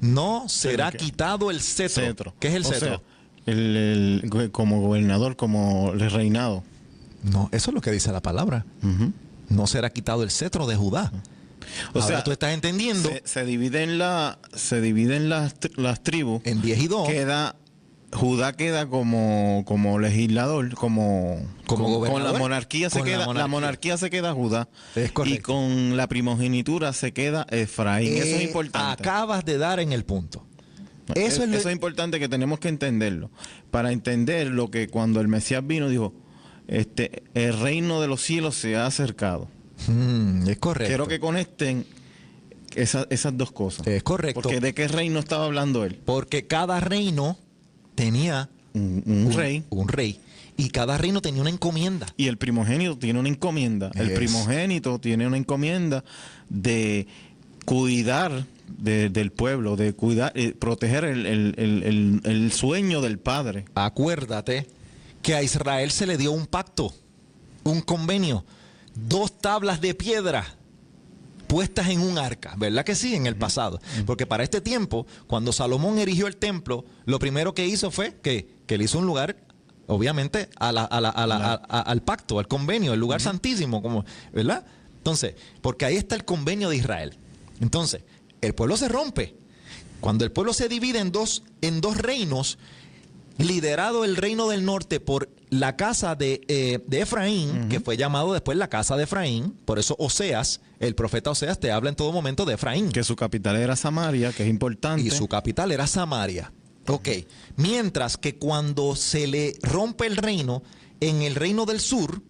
No será quitado el cetro. ¿Qué es el cetro? Sea, como gobernador, como el reinado. No, eso es lo que dice la palabra. No será quitado el cetro de Judá. Ahora sea, tú estás entendiendo. Se dividen las tribus. En 10 y 2. Judá queda como legislador, como gobernador. Con la monarquía la monarquía se queda Judá. Es correcto. Y con la primogenitura se queda Efraín. Eso es importante. Acabas de dar en el punto. Eso es importante, que tenemos que entenderlo. Para entender lo que cuando el Mesías vino dijo, el reino de los cielos se ha acercado. Es correcto. Quiero que conecten esas dos cosas. Es correcto. Porque ¿de qué reino estaba hablando él? Porque cada reino tenía un rey. Un rey. Y cada reino tenía una encomienda. Y el primogénito tiene una encomienda. El primogénito tiene una encomienda de cuidar del pueblo, de cuidar, proteger el sueño del padre. Acuérdate que a Israel se le dio un pacto, un convenio, 2 tablas de piedra puestas en un arca, ¿verdad que sí? En el pasado. Porque para este tiempo, cuando Salomón erigió el templo, lo primero que hizo fue que le hizo un lugar, obviamente, al pacto, al convenio, el lugar santísimo, como, ¿verdad? Entonces, porque ahí está el convenio de Israel. Entonces, el pueblo se rompe. Cuando el pueblo se divide en dos reinos, liderado el reino del norte por la casa de Efraín, que fue llamado después la casa de Efraín, por eso Oseas, el profeta Oseas te habla en todo momento de Efraín. Que su capital era Samaria, que es importante. Y su capital era Samaria. Ok, mientras que cuando se le rompe el reino, en el reino del sur,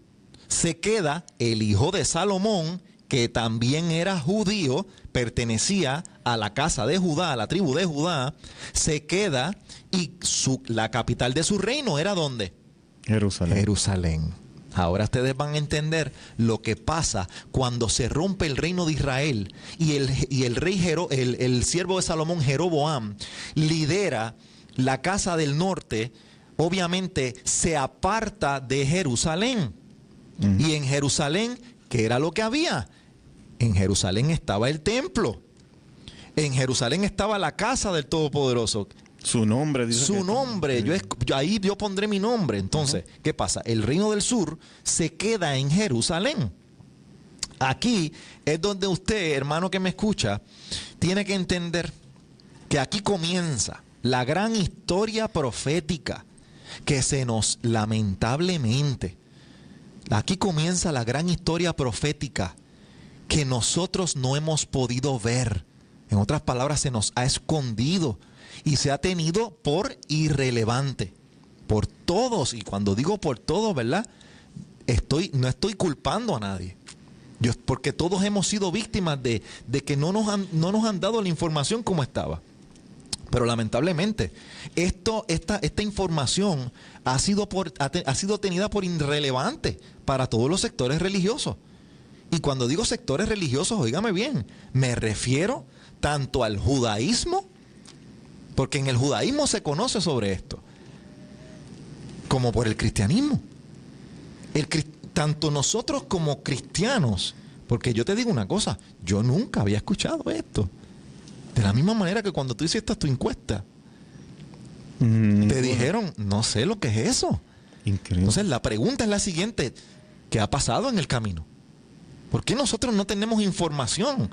se queda el hijo de Salomón, que también era judío, pertenecía a la casa de Judá, a la tribu de Judá, se queda y la capital de su reino era ¿dónde? Jerusalén. Jerusalén. Ahora ustedes van a entender lo que pasa cuando se rompe el reino de Israel y el rey el siervo de Salomón, Jeroboam, lidera la casa del norte. Obviamente se aparta de Jerusalén. Y en Jerusalén, ¿qué era lo que había? En Jerusalén estaba el templo. En Jerusalén estaba la casa del Todopoderoso. Su nombre, dice. Su nombre, ahí yo pondré mi nombre. Entonces, ¿qué pasa? El reino del sur se queda en Jerusalén. Aquí es donde usted, hermano que me escucha, tiene que entender que aquí comienza la gran historia profética que se nos, lamentablemente, aquí comienza la gran historia profética que nosotros no hemos podido ver. En otras palabras, se nos ha escondido y se ha tenido por irrelevante. Por todos, y cuando digo por todos, ¿verdad? No estoy culpando a nadie. Porque todos hemos sido víctimas de que no nos han dado la información como estaba. Pero lamentablemente, esta información ha sido tenida por irrelevante para todos los sectores religiosos. Y cuando digo sectores religiosos, óigame bien, me refiero tanto al judaísmo, porque en el judaísmo se conoce sobre esto, como por el cristianismo. Tanto nosotros como cristianos, porque yo te digo una cosa, yo nunca había escuchado esto. De la misma manera que cuando tú hiciste tu encuesta, te dijeron, no sé lo que es eso. Increíble. Entonces la pregunta es la siguiente, ¿qué ha pasado en el camino? ¿Por qué nosotros no tenemos información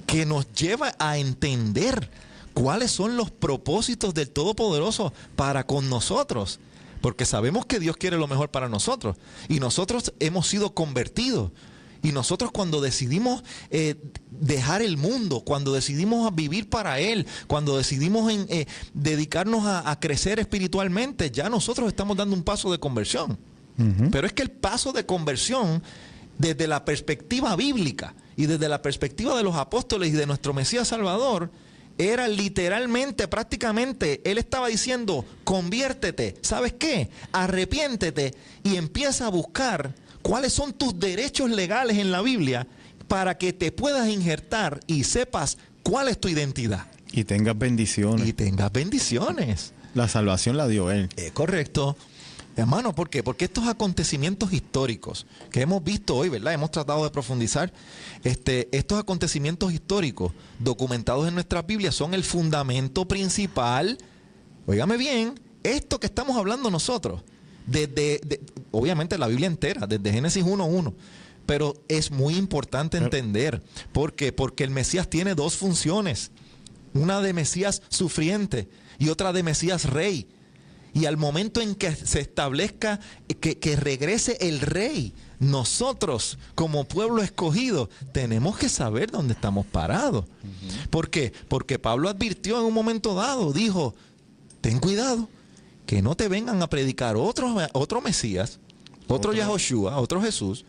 que nos lleva a entender cuáles son los propósitos del Todopoderoso para con nosotros? Porque sabemos que Dios quiere lo mejor para nosotros. Y nosotros hemos sido convertidos. Y nosotros cuando decidimos dejar el mundo, cuando decidimos vivir para Él, cuando decidimos dedicarnos a crecer espiritualmente, ya nosotros estamos dando un paso de conversión. Pero es que el paso de conversión, desde la perspectiva bíblica y desde la perspectiva de los apóstoles y de nuestro Mesías Salvador, era literalmente, prácticamente, Él estaba diciendo, conviértete, ¿sabes qué? Arrepiéntete y empieza a buscar cuáles son tus derechos legales en la Biblia para que te puedas injertar y sepas cuál es tu identidad. Y tengas bendiciones. Y tengas bendiciones. La salvación la dio Él. Correcto. Hermano, ¿por qué? Porque estos acontecimientos históricos que hemos visto hoy, ¿verdad? Hemos tratado de profundizar. Estos acontecimientos históricos documentados en nuestras Biblias son el fundamento principal. Óigame bien, esto que estamos hablando nosotros, obviamente la Biblia entera, desde Génesis 1:1. Pero es muy importante entender. ¿Por qué? Porque el Mesías tiene dos funciones. Una de Mesías sufriente y otra de Mesías rey. Y al momento en que se establezca que regrese el rey, nosotros como pueblo escogido tenemos que saber dónde estamos parados. ¿Por qué? Porque Pablo advirtió en un momento dado, dijo, ten cuidado, que no te vengan a predicar otro Mesías, otro Yahoshua, otro Jesús,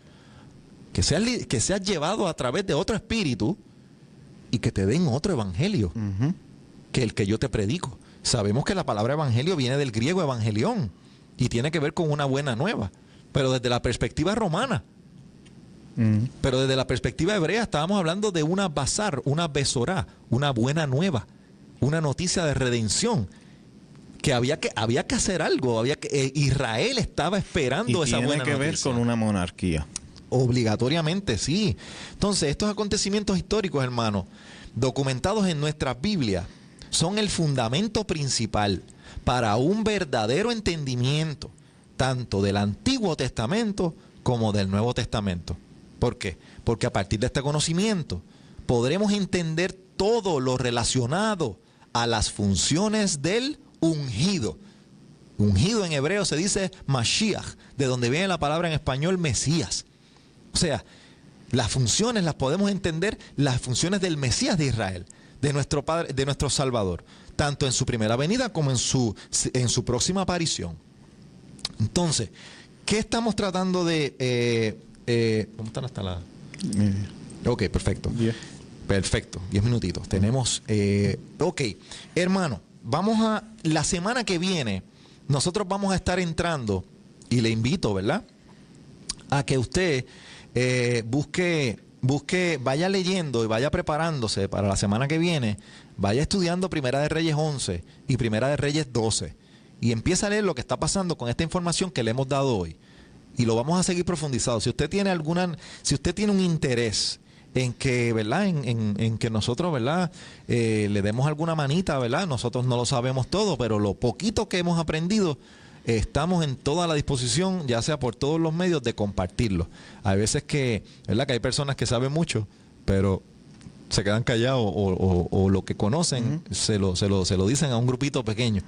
que seas llevado a través de otro espíritu y que te den otro evangelio que el que yo te predico. Sabemos que la palabra evangelio viene del griego evangelión y tiene que ver con una buena nueva, pero desde la perspectiva romana. Pero desde la perspectiva hebrea estábamos hablando de una basar, una besorá, una buena nueva, una noticia de redención, que había que hacer algo, Israel estaba esperando esa buena noticia. Tiene que ver con una monarquía. Obligatoriamente, sí. Entonces, estos acontecimientos históricos, hermanos, documentados en nuestras Biblias, son el fundamento principal para un verdadero entendimiento tanto del Antiguo Testamento como del Nuevo Testamento. ¿Por qué? Porque a partir de este conocimiento podremos entender todo lo relacionado a las funciones del ungido. Ungido en hebreo se dice Mashiach, de donde viene la palabra en español Mesías. O sea, las funciones las podemos entender, las funciones del Mesías de Israel, de nuestro Padre, de nuestro Salvador, tanto en su primera venida como en su próxima aparición. Entonces, ¿qué estamos tratando de... ¿cómo están hasta la...? Ok, perfecto. 10. Perfecto, 10 minutitos. Tenemos... ok, hermano, la semana que viene, nosotros vamos a estar entrando, y le invito, ¿verdad?, a que usted busque, vaya leyendo y vaya preparándose para la semana que viene, vaya estudiando Primera de Reyes 11 y Primera de Reyes 12, y empieza a leer lo que está pasando con esta información que le hemos dado hoy. Y lo vamos a seguir profundizando. Si usted tiene un interés en que, ¿verdad?, en que nosotros, ¿verdad?, le demos alguna manita, ¿verdad? Nosotros no lo sabemos todo, pero lo poquito que hemos aprendido, estamos en toda la disposición, ya sea por todos los medios, de compartirlo. Hay veces que, ¿verdad?, que hay personas que saben mucho, pero se quedan callados o lo que conocen se lo dicen a un grupito pequeño.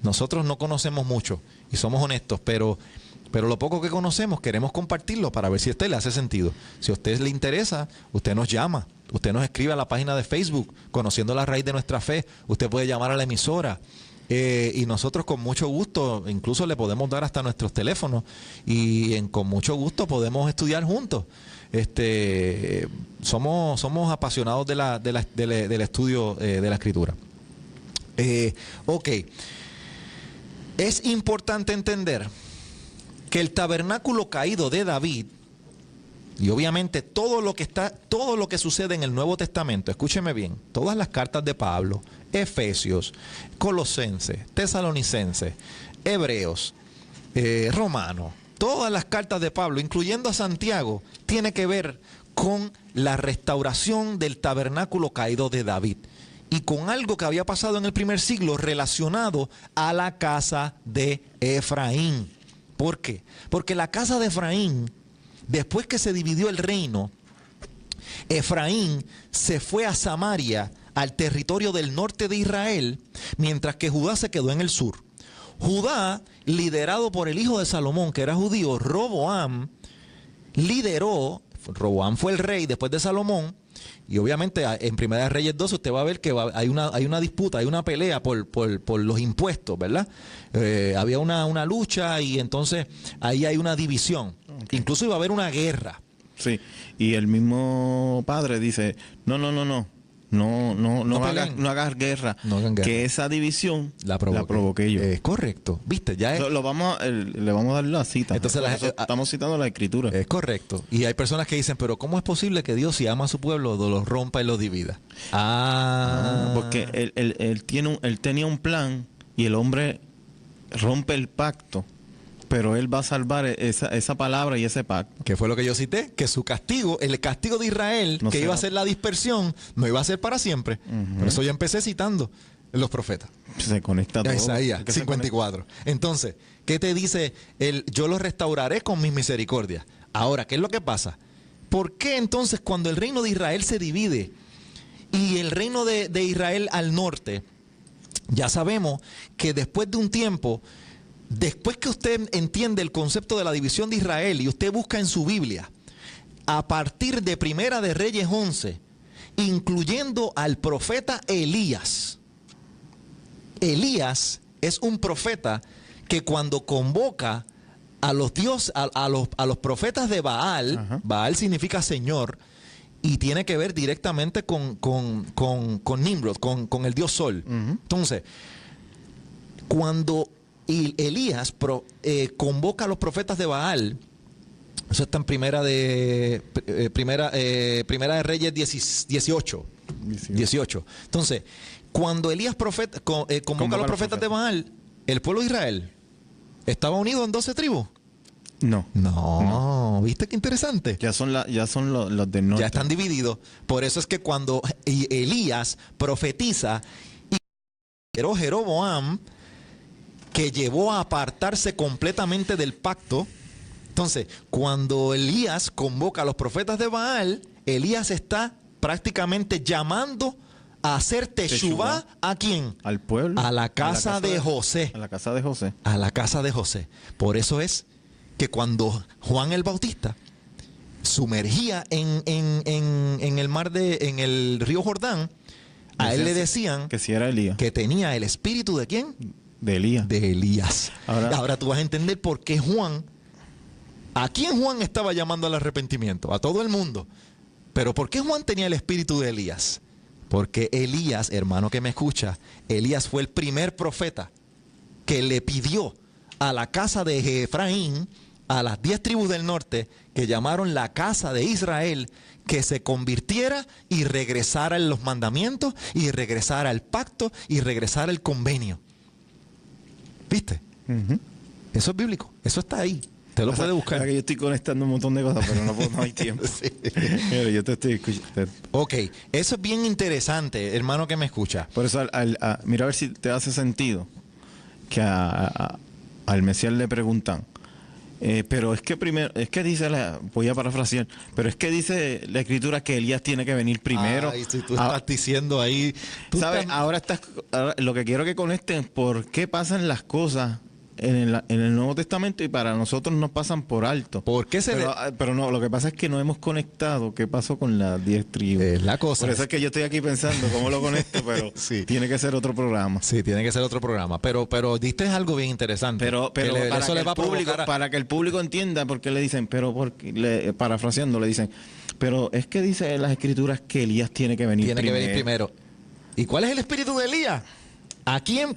Nosotros no conocemos mucho y somos honestos, pero lo poco que conocemos queremos compartirlo para ver si a usted le hace sentido. Si a usted le interesa, usted nos llama, usted nos escribe a la página de Facebook, Conociendo la Raíz de Nuestra Fe. Usted puede llamar a la emisora y nosotros con mucho gusto, incluso le podemos dar hasta nuestros teléfonos y con mucho gusto podemos estudiar juntos. Somos apasionados del estudio de la Escritura. Ok. Es importante entender que el tabernáculo caído de David, y obviamente todo lo que sucede en el Nuevo Testamento, escúcheme bien, todas las cartas de Pablo, Efesios, Colosenses, Tesalonicenses, Hebreos, Romanos, todas las cartas de Pablo, incluyendo a Santiago, tiene que ver con la restauración del tabernáculo caído de David y con algo que había pasado en el primer siglo relacionado a la casa de Efraín. ¿Por qué? Porque la casa de Efraín, después que se dividió el reino, Efraín se fue a Samaria, al territorio del norte de Israel, mientras que Judá se quedó en el sur. Judá, liderado por el hijo de Salomón, que era judío, Roboam fue el rey después de Salomón, y obviamente en Primera de Reyes 12 usted va a ver que hay una disputa, hay una pelea por los impuestos, ¿verdad? Había una lucha y entonces ahí hay una división. Okay. Incluso iba a haber una guerra. Sí, y el mismo padre dice, no hagas guerra, que esa división la provoqué yo. Es correcto, viste, ya es... le vamos a dar la cita. Entonces estamos citando la Escritura. Es correcto. Y hay personas que dicen, pero ¿cómo es posible que Dios, si ama a su pueblo, lo rompa y lo divida? Porque él tenía un plan y el hombre rompe el pacto. Pero él va a salvar esa palabra y ese pacto. Que fue lo que yo cité, que su castigo, el castigo de Israel, no que iba a ser la dispersión, no iba a ser para siempre. Por eso yo empecé citando los profetas. Se conecta todo. Isaías 54. Entonces, ¿qué te dice? Yo los restauraré con mis misericordias. Ahora, ¿qué es lo que pasa? ¿Por qué entonces cuando el reino de Israel se divide y el reino de Israel al norte, ya sabemos que después de un tiempo... Después que usted entiende el concepto de la división de Israel y usted busca en su Biblia, a partir de Primera de Reyes 11, incluyendo al profeta Elías. Elías es un profeta que cuando convoca a los a los profetas de Baal, Baal significa Señor, y tiene que ver directamente con Nimrod, con el dios Sol. Entonces, cuando Elías convoca a los profetas de Baal, eso está en Primera de Reyes 18. Entonces, cuando Elías convoca a los profetas de Baal, el pueblo de Israel estaba unido en 12 tribus. No, ¿viste qué interesante? Ya son los del norte. Ya están divididos. Por eso es que cuando Elías profetiza y Jeroboam, que llevó a apartarse completamente del pacto. Entonces, cuando Elías convoca a los profetas de Baal, Elías está prácticamente llamando a hacer teshuvá. ¿A quién? Al pueblo. A la casa de José. A la casa de José. A la casa de José. Por eso es que cuando Juan el Bautista sumergía en el mar en el río Jordán, a él le decían que si era Elías, que tenía el espíritu ¿de quién? De Elías. De Elías. Ahora tú vas a entender por qué Juan, ¿a quién Juan estaba llamando al arrepentimiento? A todo el mundo. Pero ¿por qué Juan tenía el espíritu de Elías? Porque Elías, hermano que me escucha, Elías fue el primer profeta que le pidió a la casa de Efraín, a las 10 tribus del norte, que llamaron la casa de Israel, que se convirtiera y regresara en los mandamientos, y regresara al pacto, y regresara al convenio. ¿Viste? Eso es bíblico, eso está ahí. Te lo puedes buscar. Que yo estoy conectando un montón de cosas, pero no hay tiempo. Sí. Mira, yo te estoy escuchando. Ok, eso es bien interesante, hermano que me escucha. Por eso, mira a ver si te hace sentido que al Mesías le preguntan, pero es que primero, voy a parafrasear, pero es que dice la Escritura que Elías tiene que venir primero. Ay, si tú estás diciendo ahí. ¿Sabes? Ahora lo que quiero que conecten, ¿por qué pasan las cosas en el Nuevo Testamento y para nosotros nos pasan por alto? ¿Por qué pero no, lo que pasa es que no hemos conectado qué pasó con las 10 tribus. Es la cosa. Por eso es que yo estoy aquí pensando cómo lo conecto, pero sí. Tiene que ser otro programa. Sí, tiene que ser otro programa. Pero diste algo bien interesante. Pero para que el público entienda por qué le dicen, parafraseando le dicen, pero es que dice en las Escrituras que Elías tiene que venir primero. Tiene que venir primero. ¿Y cuál es el espíritu de Elías?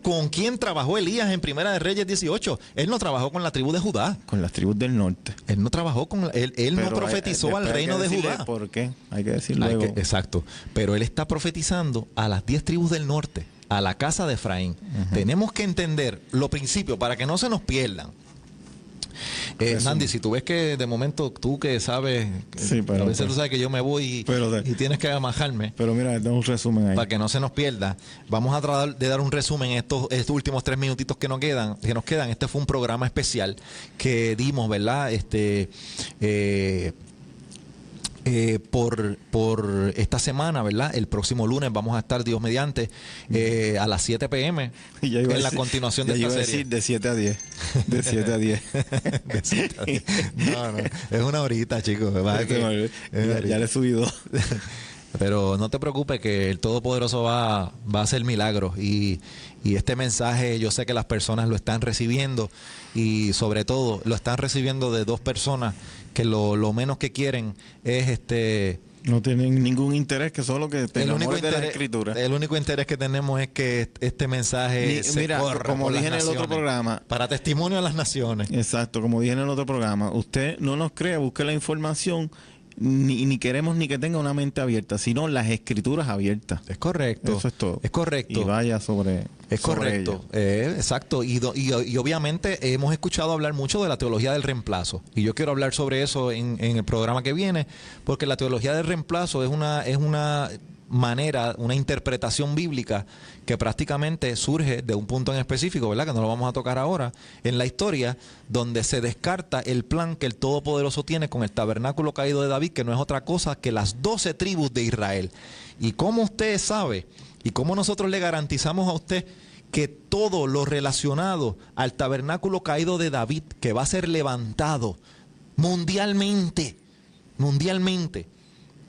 ¿Con quién trabajó Elías en Primera de Reyes 18? Él no trabajó con la tribu de Judá. Con las tribus del norte. Él no trabajó él no profetizó al reino de Judá. ¿Por qué? Hay que decirlo luego. Exacto. Pero él está profetizando a las 10 tribus del norte, a la casa de Efraín. Tenemos que entender los principios para que no se nos pierdan. Nandy, si tú ves que de momento tú que sabes, a veces tú sabes que yo me voy y tienes que amajarme. Pero mira, da un resumen ahí. Para que no se nos pierda. Vamos a tratar de dar un resumen en estos últimos 3 minutitos que nos quedan. Este fue un programa especial que dimos, ¿verdad? Por esta semana, ¿verdad? El próximo lunes vamos a estar, Dios mediante, a las 7 p.m. en la continuación de esta serie. Decir de 7 a 10. De 7 a 10. De 7 a 10. No, es una horita, chicos. Ya le he subido. Pero no te preocupes que el Todopoderoso va a hacer milagros y este mensaje yo sé que las personas lo están recibiendo y sobre todo lo están recibiendo de 2 personas que lo menos que quieren es no tienen ningún interés que solo que te enamores de la Escritura. El único interés que tenemos es que este mensaje corra como dije en el otro programa, para testimonio a las naciones. Exacto, como dije en el otro programa, usted no nos crea, busque la información. Ni queremos ni que tenga una mente abierta, sino las Escrituras abiertas. Es correcto. Eso es todo. Es correcto. Y vaya sobre. Es correcto. Exacto. Y obviamente hemos escuchado hablar mucho de la teología del reemplazo. Y yo quiero hablar sobre eso en el programa que viene, porque la teología del reemplazo es una manera, una interpretación bíblica que prácticamente surge de un punto en específico, ¿verdad? Que no lo vamos a tocar ahora, en la historia, donde se descarta el plan que el Todopoderoso tiene con el tabernáculo caído de David, que no es otra cosa que las 12 tribus de Israel. Y como usted sabe, y como nosotros le garantizamos a usted que todo lo relacionado al tabernáculo caído de David, que va a ser levantado mundialmente,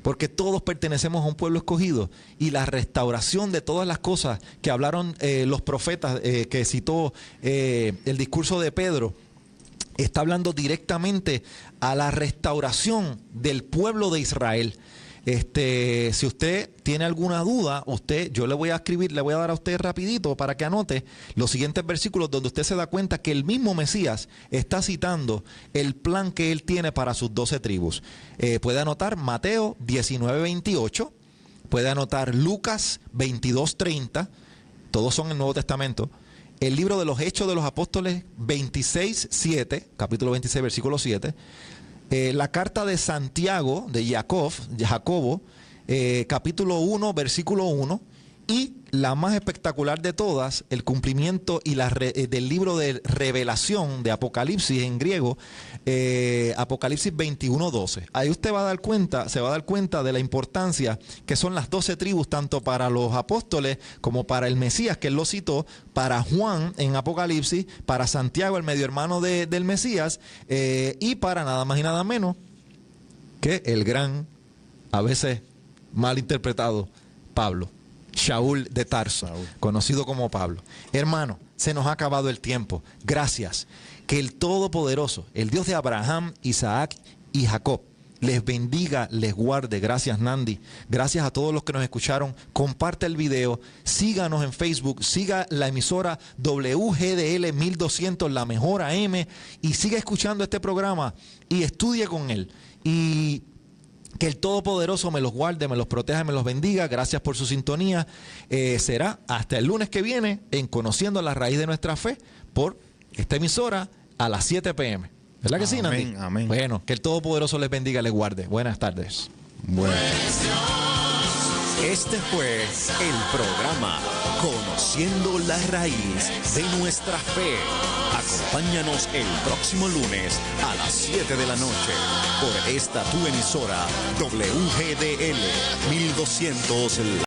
porque todos pertenecemos a un pueblo escogido, y la restauración de todas las cosas que hablaron los profetas, que citó el discurso de Pedro, está hablando directamente a la restauración del pueblo de Israel. Si usted tiene alguna duda, yo le voy a escribir, le voy a dar a usted rapidito para que anote los siguientes versículos donde usted se da cuenta que el mismo Mesías está citando el plan que él tiene para sus 12 tribus. Puede anotar Mateo 19:28, puede anotar Lucas 22:30, todos son el Nuevo Testamento. El libro de los Hechos de los Apóstoles 26:7, capítulo 26, versículo 7. La carta de Santiago, de Jacobo, capítulo 1, versículo 1, Y la más espectacular de todas, el cumplimiento y del libro de Revelación, de Apocalipsis en griego, Apocalipsis 21:12. Ahí usted se va a dar cuenta de la importancia que son las 12 tribus, tanto para los apóstoles como para el Mesías, que él lo citó, para Juan en Apocalipsis, para Santiago, el medio hermano del Mesías, y para nada más y nada menos que el gran, a veces mal interpretado, Pablo. Shaul de Tarso, conocido como Pablo. Hermano, se nos ha acabado el tiempo. Gracias. Que el Todopoderoso, el Dios de Abraham, Isaac y Jacob, les bendiga, les guarde. Gracias, Nandi. Gracias a todos los que nos escucharon. Comparte el video, síganos en Facebook, siga la emisora WGDL 1200, la mejor AM, y siga escuchando este programa y estudie con él. Y que el Todopoderoso me los guarde, me los proteja y me los bendiga. Gracias por su sintonía. Será hasta el lunes que viene en Conociendo la Raíz de Nuestra Fe por esta emisora a las 7 p.m. ¿Verdad que sí, Nandi? Amén. Bueno, que el Todopoderoso les bendiga y les guarde. Buenas tardes. Bueno. Este fue el programa Conociendo la Raíz de Nuestra Fe. Acompáñanos el próximo lunes a las 7 de la noche por esta tu emisora WGDL 1200.